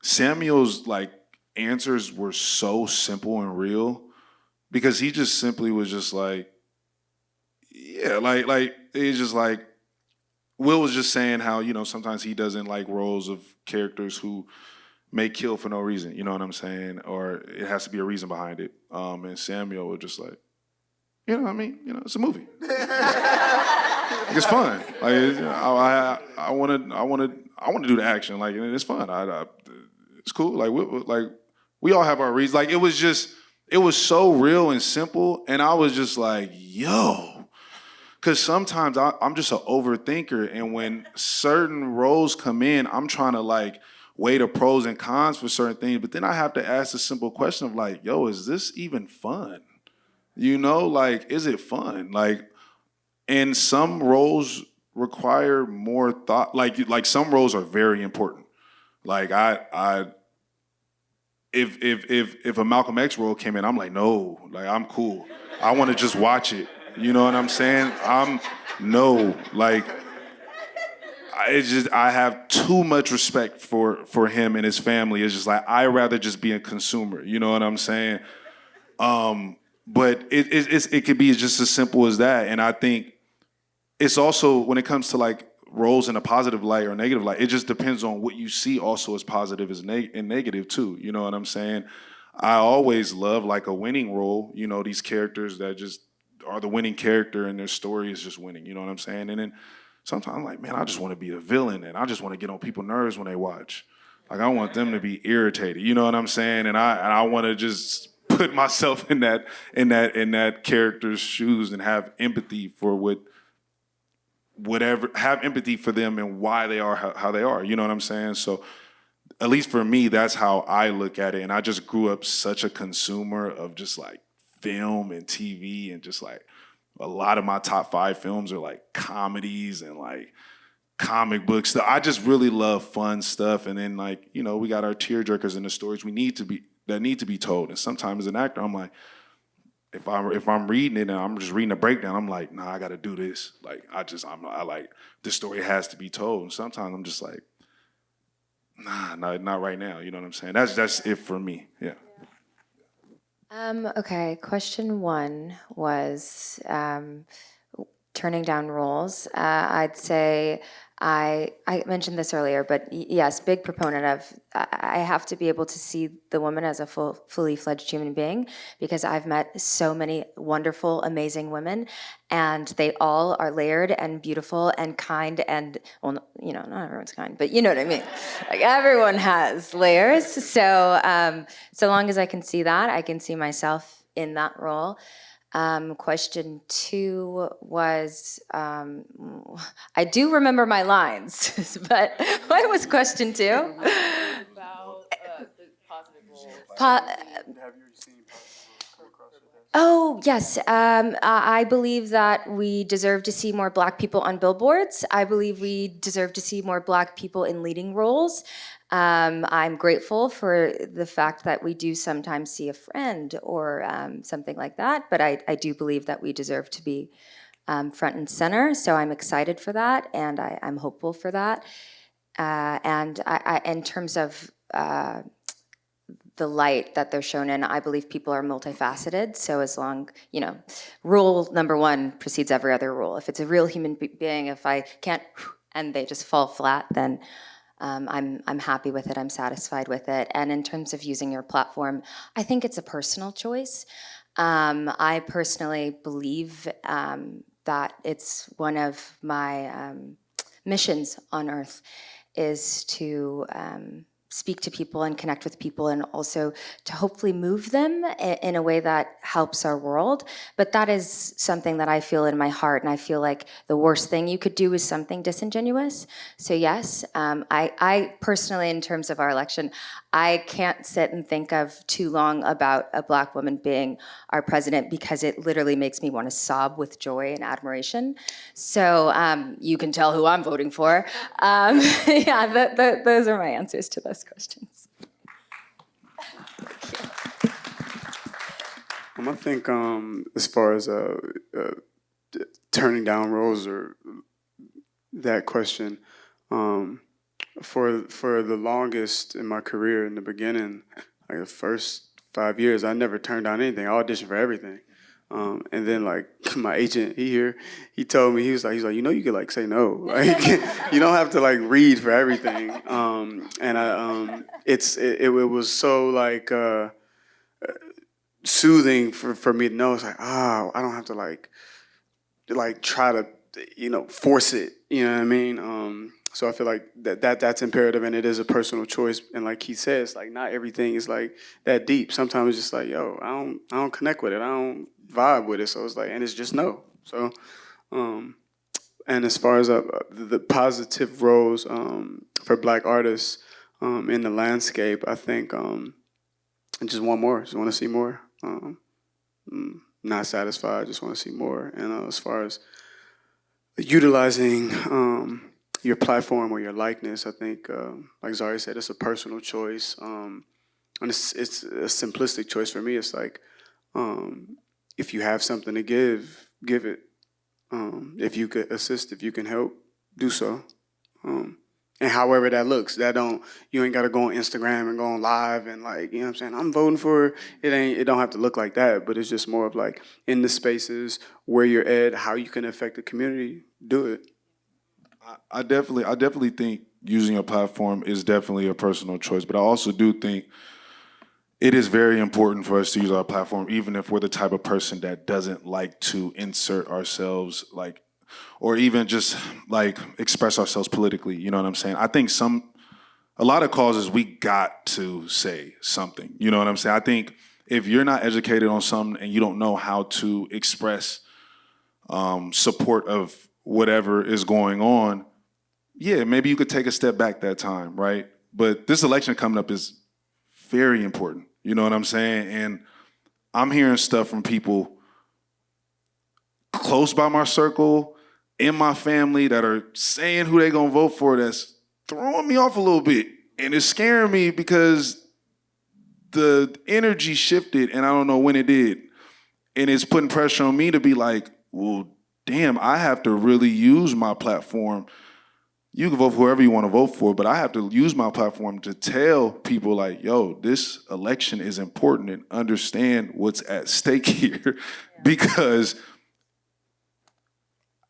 Samuel's like answers were so simple and real because he just simply was just like, yeah, like it's just like Will was just saying how, you know, sometimes he doesn't like roles of characters who may kill for no reason, you know what I'm saying? Or it has to be a reason behind it. And Samuel was just like, you know what I mean? You know, it's a movie. Like, it's fun. Like I want to do the action. Like, and it's fun. It's cool. Like we all have our reasons. Like it was so real and simple, and I was just like, yo, because sometimes I'm just an overthinker, and when certain roles come in, I'm trying to like weigh the pros and cons for certain things, but then I have to ask the simple question of like, yo, is this even fun? You know, like, is it fun? Like, and some roles require more thought. Like some roles are very important. Like if a Malcolm X role came in, I'm like, no, like I'm cool. I want to just watch it. You know what I'm saying? I have too much respect for him and his family. It's just like I'd rather just be a consumer. You know what I'm saying? But it could be just as simple as that. And I think it's also when it comes to like roles in a positive light or negative light, it just depends on what you see also as positive and negative too. You know what I'm saying? I always love like a winning role, you know, these characters that just are the winning character and their story is just winning, you know what I'm saying? And then sometimes I'm like, man, I just want to be a villain and I just want to get on people's nerves when they watch. Like I want them to be irritated, you know what I'm saying? And I want to just put myself in that character's shoes and have empathy for have empathy for them and why they are how they are, you know what I'm saying? So at least for me, that's how I look at it. And I just grew up such a consumer of just like film and TV and just like a lot of my top 5 films are like comedies and like comic books. I just really love fun stuff. And then like, you know, we got our tearjerkers and the stories that need to be told. And sometimes as an actor, I'm like, if I'm reading it and I'm just reading a breakdown, I'm like, nah, I got to do this. Like I like this story has to be told. And sometimes I'm just like, nah, not right now. You know what I'm saying? That's it for me. Yeah. Okay, question 1 was turning down roles. I'd say I mentioned this earlier, but yes, big proponent of I have to be able to see the woman as a fully fledged human being because I've met so many wonderful, amazing women, and they all are layered and beautiful and kind and, well, you know, not everyone's kind, but you know what I mean. Like everyone has layers. So so long as I can see that, I can see myself in that role. Question 2 was, I do remember my lines, but what was question 2? About the positive roles. Have you seen Oh, yes. I believe that we deserve to see more Black people on billboards. I believe we deserve to see more Black people in leading roles. I'm grateful for the fact that we do sometimes see a friend or something like that, but I do believe that we deserve to be front and center. So I'm excited for that, and I'm hopeful for that. And in terms of the light that they're shown in, I believe people are multifaceted. So as long, you know, rule number 1 precedes every other rule. If it's a real human being, if I can't, and they just fall flat, then I'm happy with it. I'm satisfied with it. And in terms of using your platform, I think it's a personal choice. I personally believe that it's one of my missions on Earth is to speak to people and connect with people and also to hopefully move them in a way that helps our world. But that is something that I feel in my heart, and I feel like the worst thing you could do is something disingenuous. So yes, I personally, in terms of our election, I can't sit and think of too long about a Black woman being our president because it literally makes me want to sob with joy and admiration. So you can tell who I'm voting for. Yeah, those are my answers to those questions. I think as far as turning down roles or that question, for the longest in my career in the beginning, Like the first 5 years, I never turned down anything. I auditioned for everything. And then like my agent, he told me, he was like, you know, you could like say no. Like you don't have to like read for everything. And it was so like soothing for me to know. It's like, oh, I don't have to like try to, force it. You know what I mean? So I feel like that's imperative, and it is a personal choice. And like he says, like not everything is like that deep. Sometimes it's just like, yo, I don't connect with it. I don't vibe with it. So it's like, and it's just no. So, and as far as the positive roles for Black artists in the landscape, I think I just want more. Just want to see more. Not satisfied. Just want to see more. And as far as utilizing your platform or your likeness, I think, like Zaria said, it's a personal choice, and it's a simplistic choice for me. It's like, if you have something to give it. If you could assist, if you can help, do so. And however that looks, you ain't got to go on Instagram and go on live and like, you know what I'm saying? I'm voting for it don't have to look like that, but it's just more of like in the spaces where you're at, how you can affect the community, do it. I definitely think using a platform is definitely a personal choice, but I also do think it is very important for us to use our platform, even if we're the type of person that doesn't like to insert ourselves, like, or even just like express ourselves politically. You know what I'm saying? I think a lot of causes we got to say something. You know what I'm saying? I think if you're not educated on something and you don't know how to express support of whatever is going on, yeah, maybe you could take a step back that time, right? But this election coming up is very important. You know what I'm saying? And I'm hearing stuff from people close by my circle, in my family, that are saying who they gonna vote for, that's throwing me off a little bit. And it's scaring me because the energy shifted and I don't know when it did. And it's putting pressure on me to be like, well, damn, I have to really use my platform. You can vote for whoever you want to vote for, but I have to use my platform to tell people like, yo, this election is important and understand what's at stake here. Because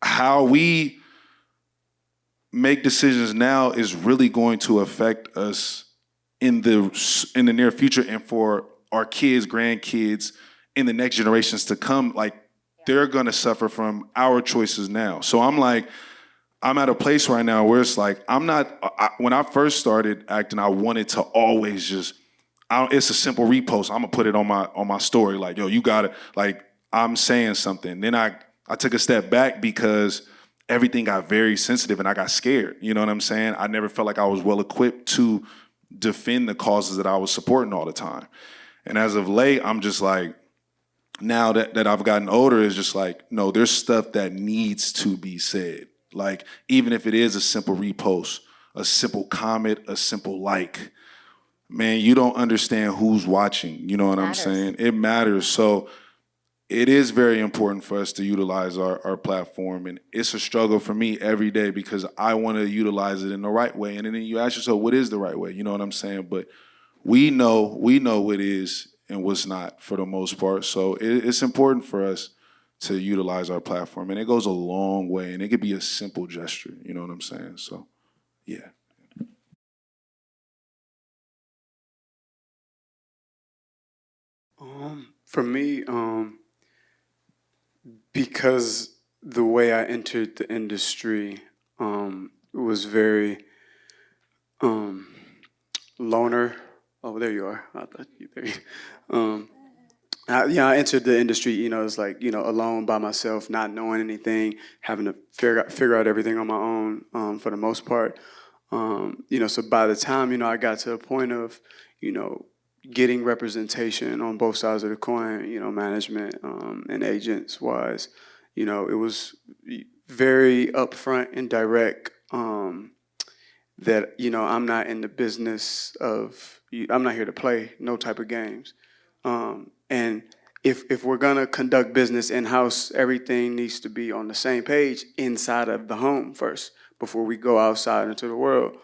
how we make decisions now is really going to affect us in the near future, and for our kids, grandkids, in the next generations to come. Like, they're going to suffer from our choices now. So I'm at a place right now where it's like, when I first started acting, I wanted to always it's a simple repost. I'm gonna put it on my story. Like, yo, you got it. Like, I'm saying something. Then I took a step back because everything got very sensitive and I got scared. You know what I'm saying? I never felt like I was well equipped to defend the causes that I was supporting all the time. And as of late, I'm just like, now that I've gotten older, it's just like, no, there's stuff that needs to be said. Like, even if it is a simple repost, a simple comment, a simple like, man, you don't understand who's watching. You know what I'm saying? It matters. So it is very important for us to utilize our platform. And it's a struggle for me every day because I want to utilize it in the right way. And then you ask yourself, what is the right way? You know what I'm saying? But we know what is and what's not for the most part. So it's important for us to utilize our platform. And it goes a long way. And it could be a simple gesture. You know what I'm saying? So, yeah. For me, because the way I entered the industry was very loner. Oh, there you are. I thought you there. I entered the industry. It's like alone by myself, not knowing anything, having to figure out everything on my own for the most part. So by the time I got to a point of getting representation on both sides of the coin, management and agents wise, it was very upfront and direct that I'm not in the business of, I'm not here to play no type of games. And if we're gonna conduct business in-house, everything needs to be on the same page inside of the home first before we go outside into the world.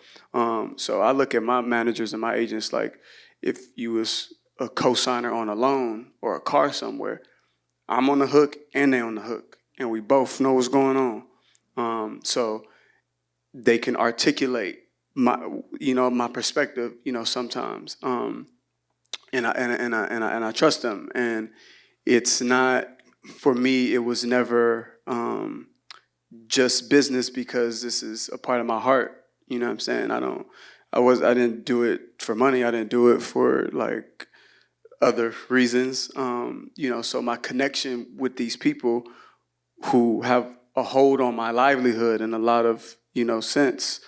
So I look at my managers and my agents like, if you was a co-signer on a loan or a car somewhere, I'm on the hook and they on the hook, and we both know what's going on. So they can articulate my perspective, sometimes, and I trust them. And it's not, for me, it was never just business, because this is a part of my heart. You know what I'm saying? I didn't do it for money. I didn't do it for like other reasons. So my connection with these people who have a hold on my livelihood in a lot of, sense,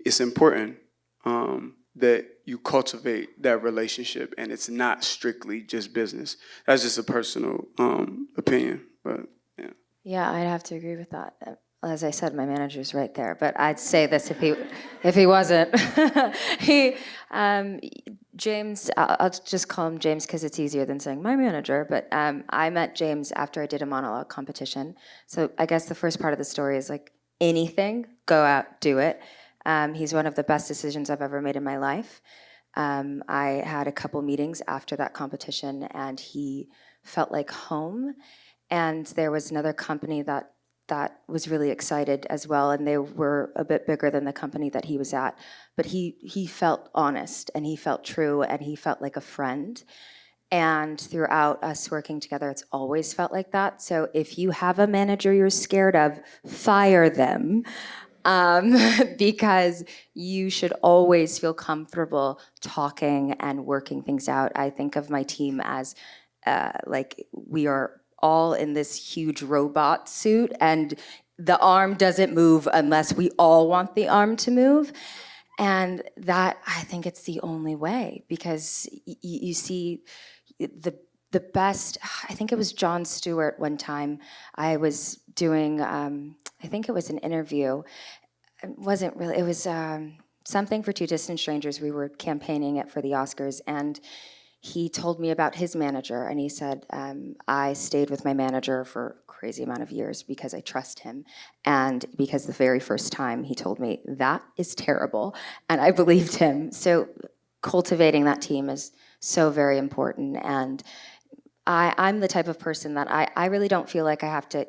it's important that you cultivate that relationship, and it's not strictly just business. That's just a personal opinion, but yeah. Yeah, I'd have to agree with that. As I said, my manager's right there. But I'd say this if he wasn't. James, I'll just call him James because it's easier than saying my manager. But I met James after I did a monologue competition. So I guess the first part of the story is like anything, go out, do it. He's one of the best decisions I've ever made in my life. I had a couple meetings after that competition, and he felt like home. And there was another company that was really excited as well, and they were a bit bigger than the company that he was at. But he felt honest, and he felt true, and he felt like a friend. And throughout us working together, it's always felt like that. So if you have a manager you're scared of, fire them. Because you should always feel comfortable talking and working things out. I think of my team as like we are all in this huge robot suit, and the arm doesn't move unless we all want the arm to move. And that, I think it's the only way, because you see the best. I think it was Jon Stewart one time. I was doing, I think it was an interview. It wasn't really, it was something for Two Distant Strangers. We were campaigning it for the Oscars, and he told me about his manager, and he said, I stayed with my manager for a crazy amount of years because I trust him, and because the very first time he told me, that is terrible, and I believed him. So cultivating that team is so very important, and I'm the type of person that I really don't feel like I have to,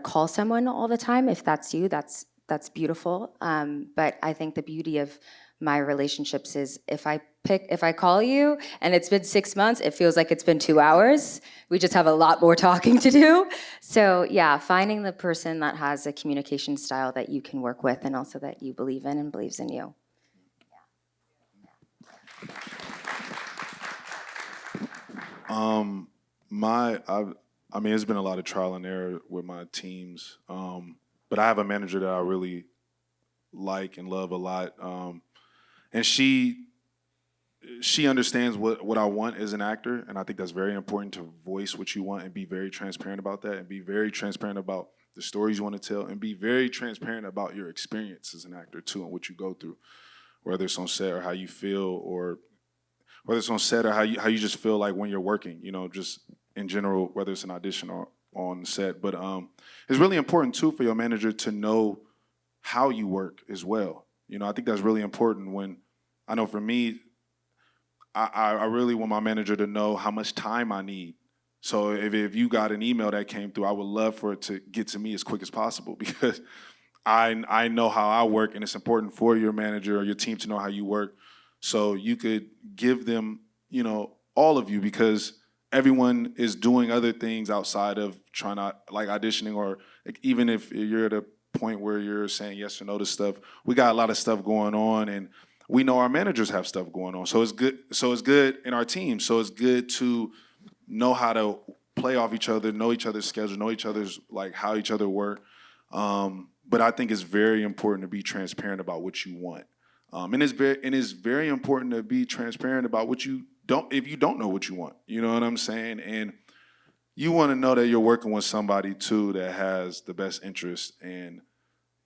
call someone all the time. If that's you, that's beautiful. But I think the beauty of my relationships is if I call you and it's been 6 months, it feels like it's been 2 hours. We just have a lot more talking to do. So yeah, finding the person that has a communication style that you can work with, and also that you believe in and believes in you. I mean, it's been a lot of trial and error with my teams, but I have a manager that I really like and love a lot, and she understands what I want as an actor, and I think that's very important, to voice what you want and be very transparent about that, and be very transparent about the stories you want to tell, and be very transparent about your experience as an actor too, and what you go through, whether it's on set or how you feel, or whether it's on set or how you just feel like when you're working, just in general, whether it's an audition or on set. But it's really important too for your manager to know how you work as well. I think that's really important. When I know for me, I really want my manager to know how much time I need. So if you got an email that came through, I would love for it to get to me as quick as possible, because I know how I work, and it's important for your manager or your team to know how you work, so you could give them, all of you, because everyone is doing other things outside of trying to, like, auditioning, or like, even if you're at a point where you're saying yes or no to stuff, we got a lot of stuff going on, and we know our managers have stuff going on. So it's good in our team. So it's good to know how to play off each other, know each other's schedule, know each other's, like, how each other work. But I think it's very important to be transparent about what you want. And it's very important to be transparent about what you don't, if you don't know what you want. You know what I'm saying? And you want to know that you're working with somebody too that has the best interest in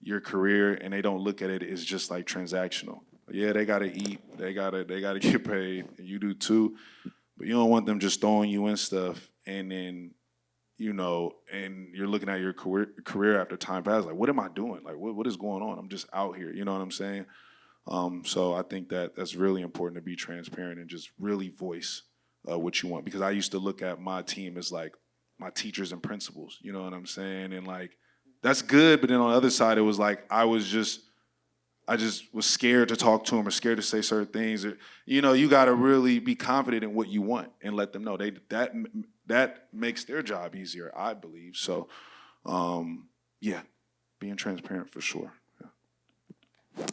your career, and they don't look at it as just like transactional. Yeah, they gotta eat, they gotta get paid, and you do too. But you don't want them just throwing you in stuff, and then, and you're looking at your career after time passes, like, what am I doing? Like, what is going on? I'm just out here, you know what I'm saying? So I think that that's really important to be transparent and just really voice what you want. Because I used to look at my team as like my teachers and principals, you know what I'm saying? And like, that's good, but then on the other side, it was like I just was scared to talk to them or scared to say certain things. Or, you know, you got to really be confident in what you want and let them know. That makes their job easier, I believe. So, yeah, being transparent for sure. Yeah.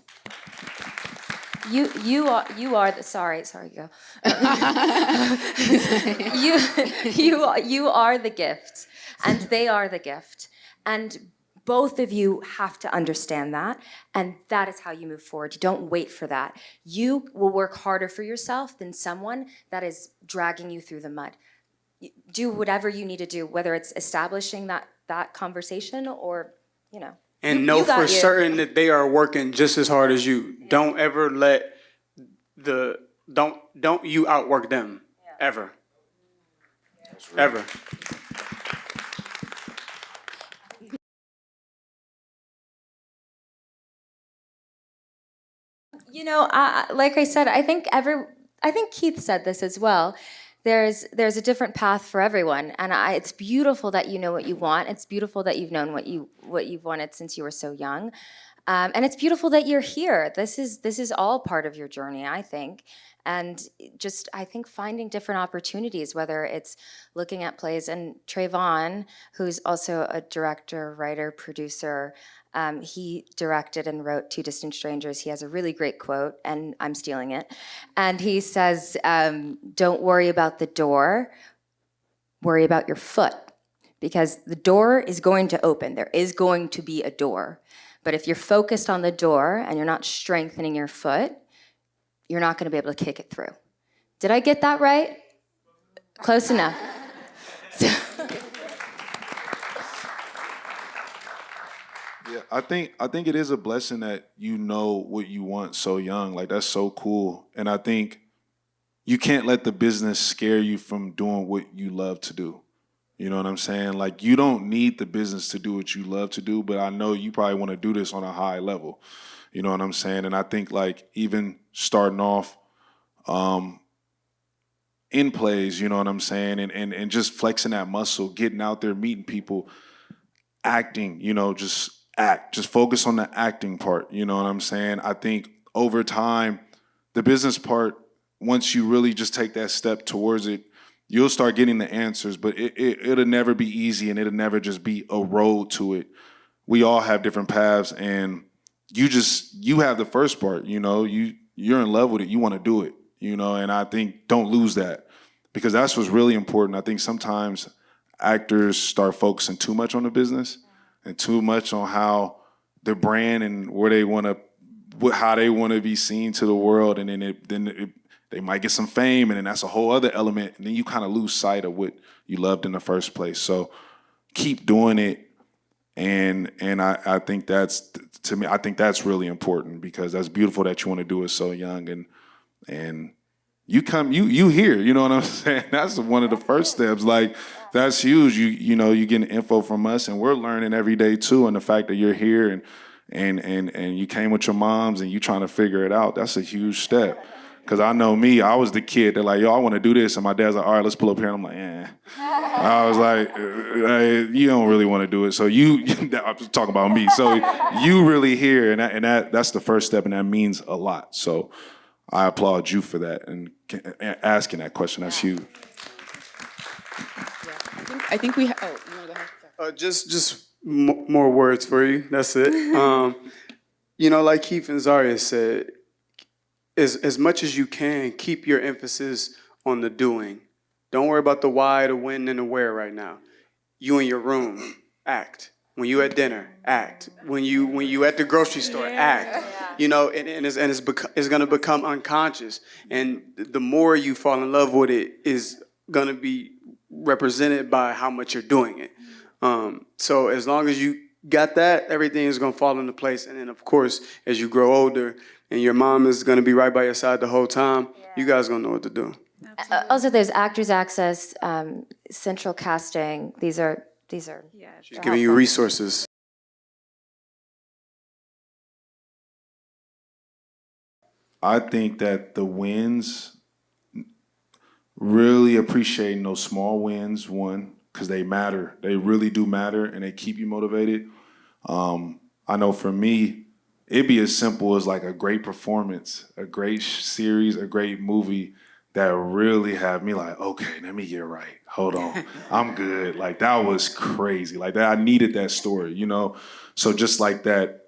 You are the sorry go. You are the gift, and they are the gift, and both of you have to understand that, and that is how you move forward. You don't wait for that. You will work harder for yourself than someone that is dragging you through the mud. Do whatever you need to do, whether it's establishing that conversation or, you know. And know for certain that they are working just as hard as you. Yeah. Don't ever let don't you outwork them. Yeah. Ever. Yeah. Ever. You know, like I said, I think Keith said this as well. There's a different path for everyone, and it's beautiful that you know what you want. It's beautiful that you've known what you've wanted since you were so young, and it's beautiful that you're here. This is all part of your journey, I think, and just I think finding different opportunities, whether it's looking at plays. And Trayvon, who's also a director, writer, producer. He directed and wrote Two Distant Strangers. He has a really great quote, and I'm stealing it. And he says, don't worry about the door, worry about your foot. Because the door is going to open. There is going to be a door. But if you're focused on the door and you're not strengthening your foot, you're not going to be able to kick it through. Did I get that right? Close enough. Yeah, I think it is a blessing that you know what you want so young. Like, that's so cool. And I think you can't let the business scare you from doing what you love to do. You know what I'm saying? Like, you don't need the business to do what you love to do, but I know you probably want to do this on a high level. You know what I'm saying? And I think, like, even starting off in plays, you know what I'm saying? And just flexing that muscle, getting out there, meeting people, acting, you know, just focus on the acting part, you know what I'm saying? I think over time, the business part, once you really just take that step towards it, you'll start getting the answers, but it'll never be easy, and it'll never just be a road to it. We all have different paths, and you have the first part, you know, you're in love with it, you want to do it, you know, and I think don't lose that, because that's what's really important. I think sometimes actors start focusing too much on the business and too much on how their brand and where they want to, how they want to be seen to the world, and then they might get some fame, and then that's a whole other element, and then you kind of lose sight of what you loved in the first place. So keep doing it, and I think that's, to me, I think that's really important, because that's beautiful that you want to do it so young, and you here, you know what I'm saying? That's one of the first steps. Like, that's huge. You know, you getting info from us, and we're learning every day too. And the fact that you're here and you came with your moms and you trying to figure it out, that's a huge step. Because I know me, I was the kid that like, yo, I want to do this, and my dad's like, all right, let's pull up here, and I'm like, I was like, you don't really want to do it. So I'm just talking about me. So you really here, and that's the first step, and that means a lot. So I applaud you for that and asking that question. That's huge. I think we. You want to go ahead? Just more words for you. That's it. You know, like Keith and Zaria said, as much as you can, keep your emphasis on the doing. Don't worry about the why, the when, and the where right now. You in your room, act. When you at dinner, act. When you at the grocery store, act. You know, and it's going to become unconscious. And the more you fall in love with it is going to be represented by how much you're doing it. So as long as you got that, everything is going to fall into place. And then, of course, as you grow older and your mom is going to be right by your side the whole time, you guys going to know what to do. Also, there's Actors Access, Central Casting. These are She's giving you resources. I think that the wins, really appreciating those small wins, one, because they matter. They really do matter, and they keep you motivated. I know for me, it'd be as simple as like a great performance, a great series, a great movie that really have me like, okay, let me get right. Hold on, I'm good. Like that was crazy. Like that, I needed that story, you know. So just like that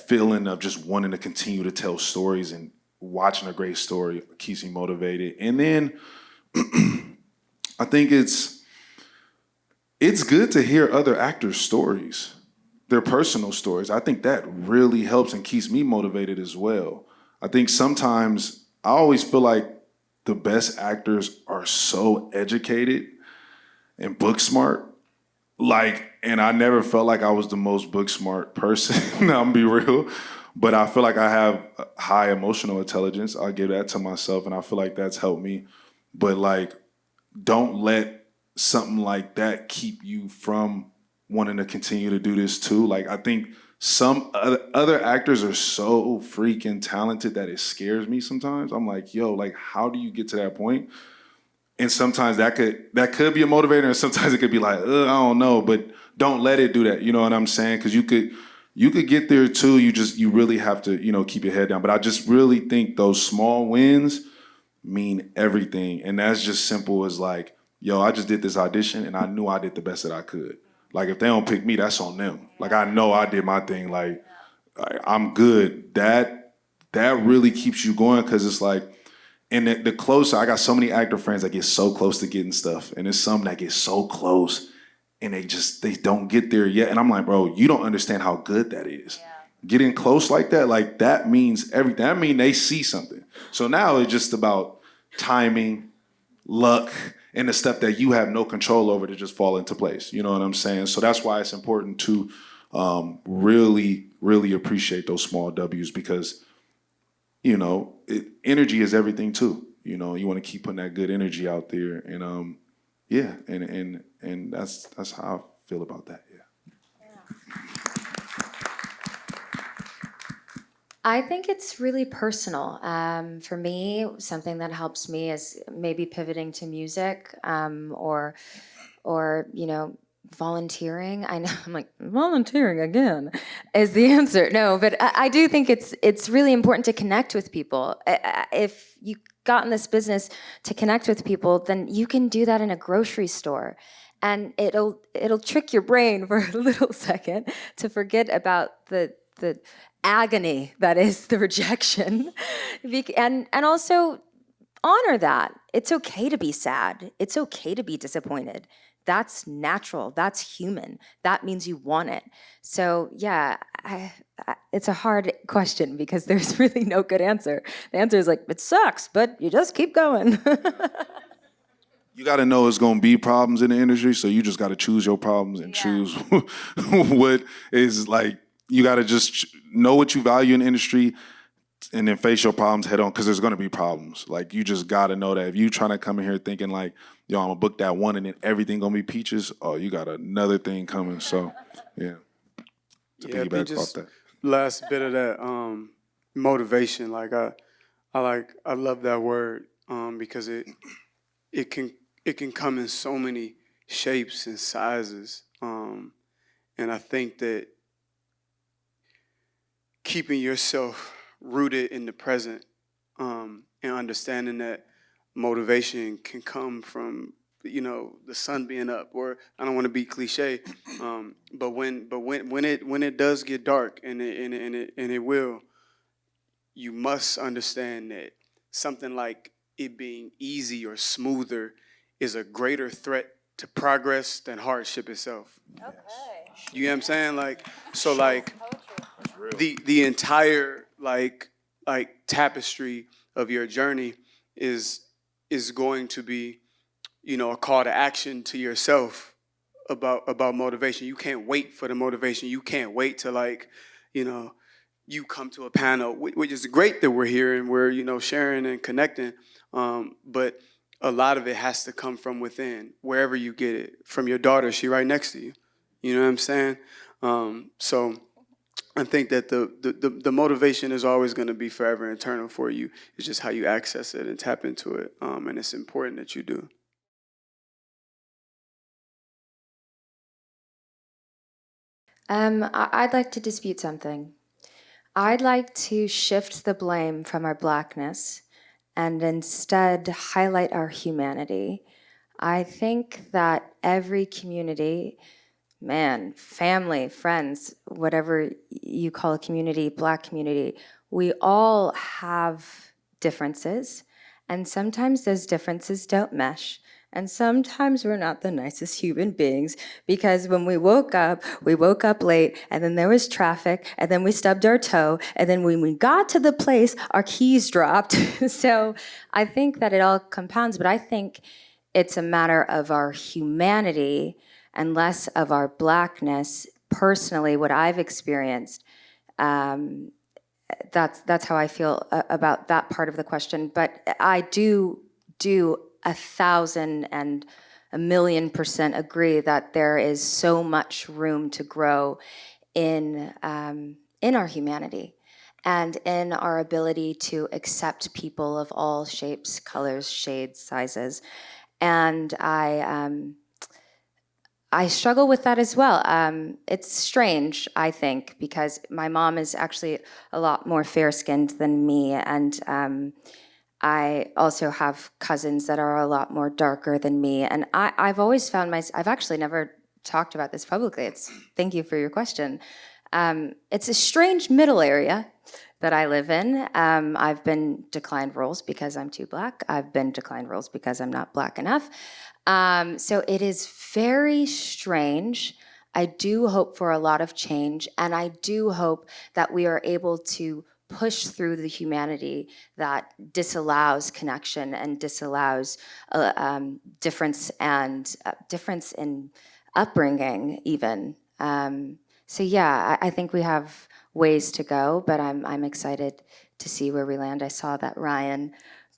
feeling of just wanting to continue to tell stories and watching a great story keeps me motivated. And then I think it's good to hear other actors' stories, their personal stories. I think that really helps and keeps me motivated as well. I think sometimes I always feel like the best actors are so educated and book smart. Like, and I never felt like I was the most book smart person. I'm gonna be real. But I feel like I have high emotional intelligence. I'll give that to myself, and I feel like that's helped me. But like, don't let something like that keep you from wanting to continue to do this too. Like, I think some other actors are so freaking talented that it scares me sometimes. I'm like, yo, like, how do you get to that point? And sometimes that could be a motivator, and sometimes it could be like, I don't know, but don't let it do that. You know what I'm saying? Because you could get there too. You really have to, keep your head down. But I just really think those small wins mean everything. And that's just simple as like, yo, I just did this audition and I knew I did the best that I could. Like if they don't pick me, that's on them. Like I know I did my thing. Like I'm good. That really keeps you going, because it's like, and the closer, I got so many actor friends that get so close to getting stuff, and there's some that get so close and they don't get there yet. And I'm like, bro, you don't understand how good that is. Yeah. Getting close like that means everything. That means they see something. So now it's just about timing, luck, and the stuff that you have no control over to just fall into place. You know what I'm saying? So that's why it's important to really, really appreciate those small W's, because energy is everything too. You want to keep putting that good energy out there, and and that's how I feel about that. Yeah. I think it's really personal. For me, something that helps me is maybe pivoting to music, or volunteering. I know I'm like, volunteering again is the answer. No, but I do think it's really important to connect with people. If you got in this business to connect with people, then you can do that in a grocery store. And it'll trick your brain for a little second to forget about the agony that is the rejection. And also honor that. It's okay to be sad. It's okay to be disappointed. That's natural. That's human. That means you want it. So yeah, it's a hard question because there's really no good answer. The answer is like, it sucks, but you just keep going. You got to know it's going to be problems in the industry, so you just got to choose your problems and choose what is like. You got to just know what you value in the industry and then face your problems head on, because there's going to be problems. Like, you just got to know that if you trying to come in here thinking like, yo, I'm going to book that one and then everything going to be peaches, oh, you got another thing coming. So, yeah. To piggyback off that. Last bit of that motivation, like I love that word because it can come in so many shapes and sizes, and I think that keeping yourself rooted in the present, and understanding that motivation can come from the sun being up, or I don't want to be cliche, but when it does get dark, and it will, you must understand that something like it being easy or smoother is a greater threat to progress than hardship itself. Okay. You know what I'm saying? Like, so like the entire like tapestry of your journey is going to be, a call to action to yourself about motivation. You can't wait for the motivation. You can't wait to you come to a panel, which is great that we're here and we're, sharing and connecting. But a lot of it has to come from within, wherever you get it. From your daughter, she right next to you. You know what I'm saying? So I think that the motivation is always going to be forever internal for you. It's just how you access it and tap into it, and it's important that you do. I'd like to dispute something. I'd like to shift the blame from our blackness and instead highlight our humanity. I think that every community, man, family, friends, whatever you call a community, Black community, we all have differences, and sometimes those differences don't mesh. And sometimes we're not the nicest human beings because when we woke up late, and then there was traffic, and then we stubbed our toe, and then when we got to the place, our keys dropped. So I think that it all compounds, but I think it's a matter of our humanity and less of our blackness. Personally, what I've experienced, that's how I feel about that part of the question. But I do 1,000 and 1,000,000% agree that there is so much room to grow in our humanity and in our ability to accept people of all shapes, colors, shades, sizes. And I struggle with that as well. It's strange, I think, because my mom is actually a lot more fair-skinned than me, and I also have cousins that are a lot more darker than me. And I've always found I've actually never talked about this publicly. Thank you for your question. It's a strange middle area that I live in. I've been declined roles because I'm too Black. I've been declined roles because I'm not Black enough. So it is very strange. I do hope for a lot of change, and I do hope that we are able to push through the humanity that disallows connection and disallows difference and difference in upbringing even. So yeah, I think we have ways to go, but I'm excited to see where we land. I saw that Ryan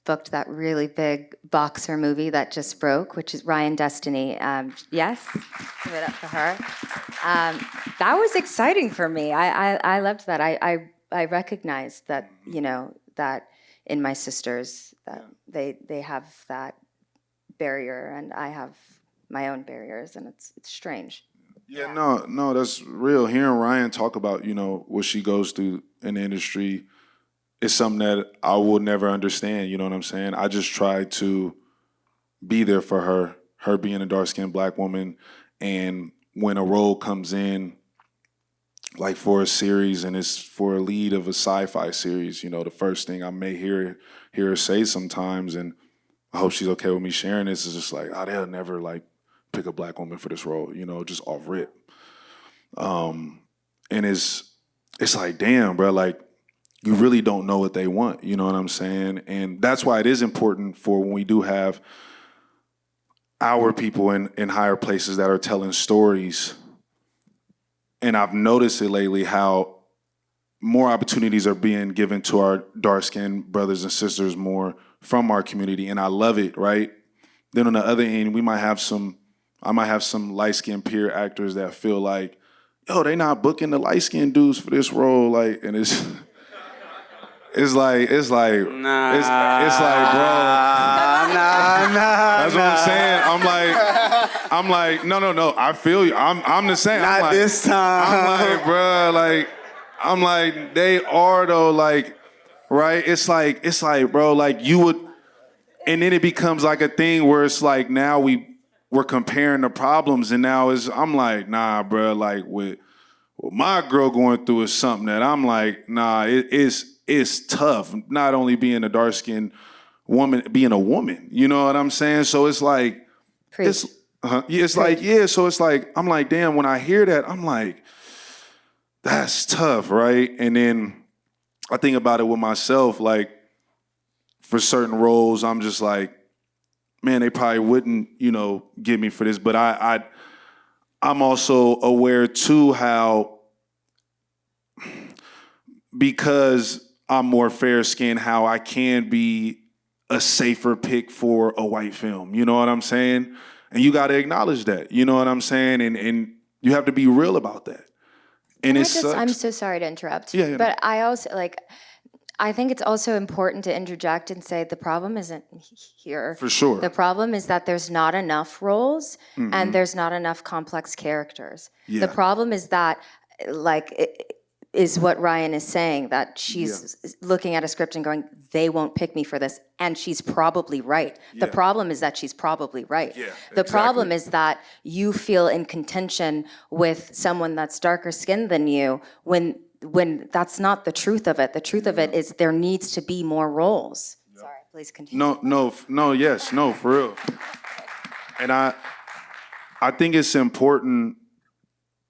booked that really big boxer movie that just broke, which is Ryan Destiny. Yes, give it up for her. That was exciting for me. I loved that. I recognized that, that in my sisters, that they have that barrier, and I have my own barriers, and it's strange. Yeah, no, that's real. Hearing Ryan talk about, what she goes through in the industry is something that I will never understand, you know what I'm saying? I just try to be there for her being a dark-skinned Black woman, and when a role comes in, like for a series, and it's for a lead of a sci-fi series, the first thing I may hear her say sometimes, and I hope she's okay with me sharing this, is just like, they'll never like pick a Black woman for this role, just off rip. And it's like, damn, bro, like, you really don't know what they want, you know what I'm saying? And that's why it is important for when we do have our people in higher places that are telling stories. And I've noticed it lately how more opportunities are being given to our dark-skinned brothers and sisters more from our community, and I love it, right? Then on the other end, I might have some light-skinned peer actors that feel like, yo, they not booking the light-skinned dudes for this role, like, and it's like, it's like, bro. That's what I'm saying. I'm like, no. I feel you. I'm the same. Not this time. I'm like, bro, I'm like, they are though, like, right? It's like, bro, like you would, and then it becomes like a thing where it's like now we're comparing the problems, and now I'm like, nah, bro, like what my girl going through is something that I'm like, nah, it's tough. Not only being a dark-skinned woman, being a woman, you know what I'm saying? So it's like, Preach. So it's like, I'm like, damn, when I hear that, I'm like, that's tough, right? And then I think about it with myself, like, for certain roles, I'm just like, man, they probably wouldn't, get me for this. But I'm also aware too how, because I'm more fair-skinned, how I can be a safer pick for a white film. You know what I'm saying? And you got to acknowledge that. You know what I'm saying? And you have to be real about that. And I'm so sorry to interrupt. Yeah, but I also I think it's also important to interject and say the problem isn't here. For sure. The problem is that there's not enough roles and there's not enough complex characters. Yeah. The problem is that, is what Ryan is saying, that she's looking at a script and going, they won't pick me for this, and she's probably right. The problem is that she's probably right. Yeah, the problem is that you feel in contention with someone that's darker skinned than you when that's not the truth of it. The truth of it is there needs to be more roles. Sorry, please continue. No, for real. And I think it's important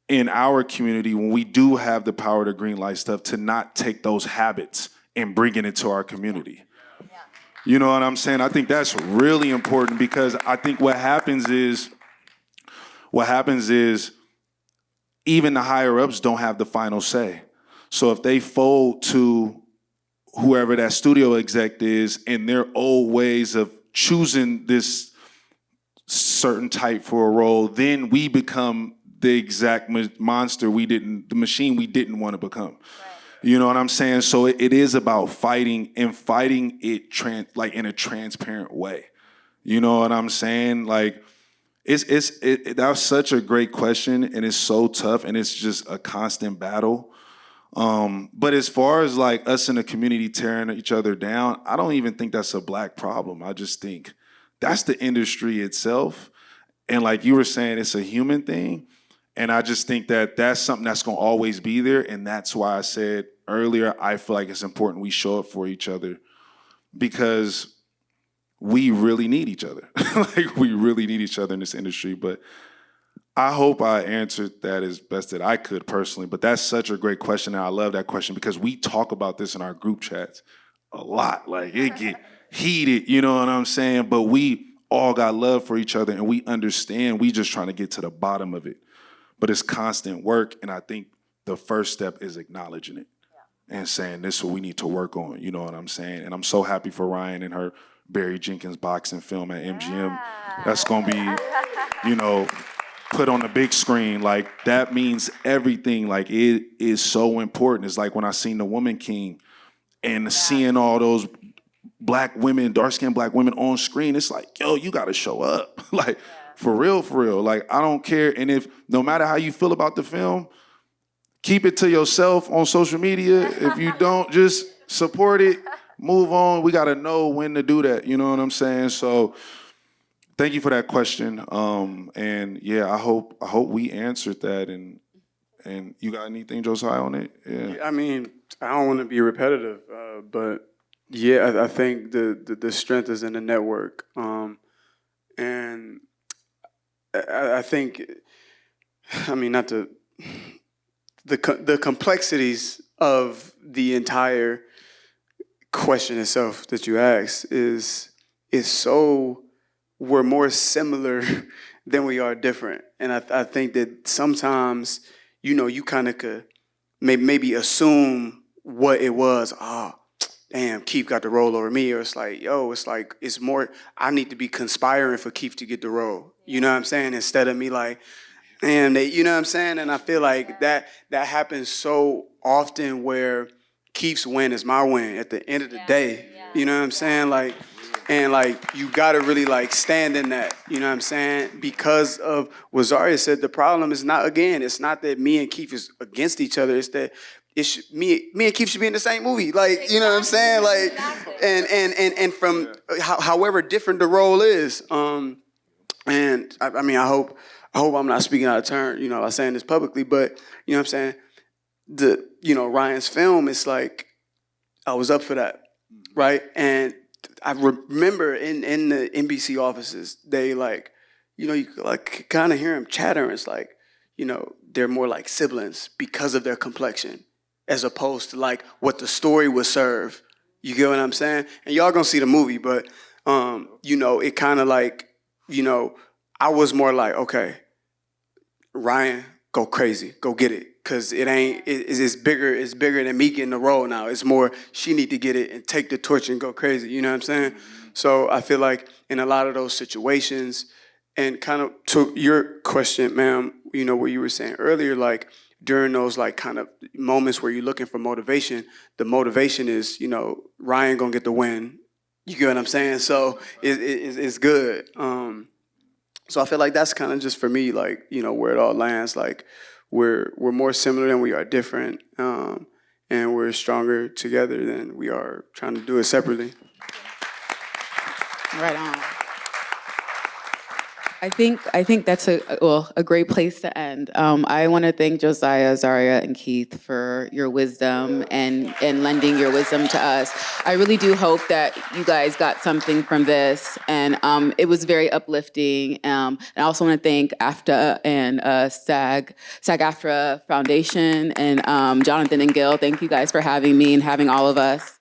in our community, when we do have the power to green light stuff, to not take those habits and bring it into our community. Yeah. You know what I'm saying? I think that's really important, because I think what happens is even the higher ups don't have the final say. So if they fold to whoever that studio exec is and their old ways of choosing this certain type for a role, then we become the exact monster the machine we didn't want to become. Right. You know what I'm saying? So it is about fighting it in a transparent way. You know what I'm saying? Like, that was such a great question, and it's so tough, and it's just a constant battle. But as far as like us in the community tearing each other down, I don't even think that's a Black problem. I just think that's the industry itself. And like you were saying, it's a human thing. And I just think that that's something that's going to always be there. And that's why I said earlier, I feel like it's important we show up for each other, because we really need each other. Like, we really need each other in this industry. But I hope I answered that as best that I could personally. But that's such a great question, and I love that question, because we talk about this in our group chats a lot. Like, it get heated, you know what I'm saying? But we all got love for each other, and we understand. We just trying to get to the bottom of it. But it's constant work, and I think the first step is acknowledging it and saying, this is what we need to work on, you know what I'm saying? And I'm so happy for Ryan and her Barry Jenkins boxing film at MGM. That's going to be, put on the big screen. Like, that means everything. Like, it is so important. It's like when I seen The Woman King and seeing all those Black women, dark-skinned Black women on screen, it's like, yo, you got to show up. Like, for real. Like, I don't care. And if, no matter how you feel about the film, keep it to yourself on social media. If you don't, just support it, move on. We got to know when to do that. You know what I'm saying? So thank you for that question. And yeah, I hope we answered that. And you got anything, Josiah, on it? Yeah. I mean, I don't want to be repetitive, but yeah, I think the strength is in the network. And I think, I mean, not the complexities of the entire question itself that you asked is so, we're more similar than we are different. And I think that sometimes, you kind of could maybe assume what it was. Damn, Keith got the role over me. Or it's like, it's more, I need to be conspiring for Keith to get the role. You know what I'm saying? Instead of me like, damn, you know what I'm saying? And I feel like that happens so often, where Keith's win is my win at the end of the day. You know what I'm saying? Like, and like, you gotta really like stand in that, you know what I'm saying? Because of what Zaria said, the problem is it's not that me and Keith is against each other. It's that me and Keith should be in the same movie. Like, you know what I'm saying? Like, and from however different the role is. And I mean, I hope I'm not speaking out of turn, I'm saying this publicly, but you know what I'm saying? Ryan's film, it's like, I was up for that, right? And I remember in the NBC offices, they like, you could like kind of hear him chatter, and it's like, they're more like siblings because of their complexion, as opposed to like what the story would serve. You get what I'm saying? And y'all gonna see the movie, but it kind of like, I was more like, okay, Ryan, go crazy, go get it. Cause it's bigger than me getting the role now. It's more, she need to get it and take the torch and go crazy. You know what I'm saying? So I feel like in a lot of those situations, and kind of to your question, ma'am, what you were saying earlier, like, during those like kind of moments where you're looking for motivation, the motivation is, you know, Ryan gonna get the win. You get what I'm saying? So it's good. So I feel like that's kind of just for me, like, you know, where it all lands. Like we're more similar than we are different, and we're stronger together than we are trying to do it separately. Right on. I think that's a great place to end. I want to thank Josiah, Zaria, and Keith for your wisdom and lending your wisdom to us. I really do hope that you guys got something from this, and it was very uplifting. And I also want to thank AFTA and SAG-AFTRA Foundation and Jonathan and Gil. Thank you guys for having me and having all of us.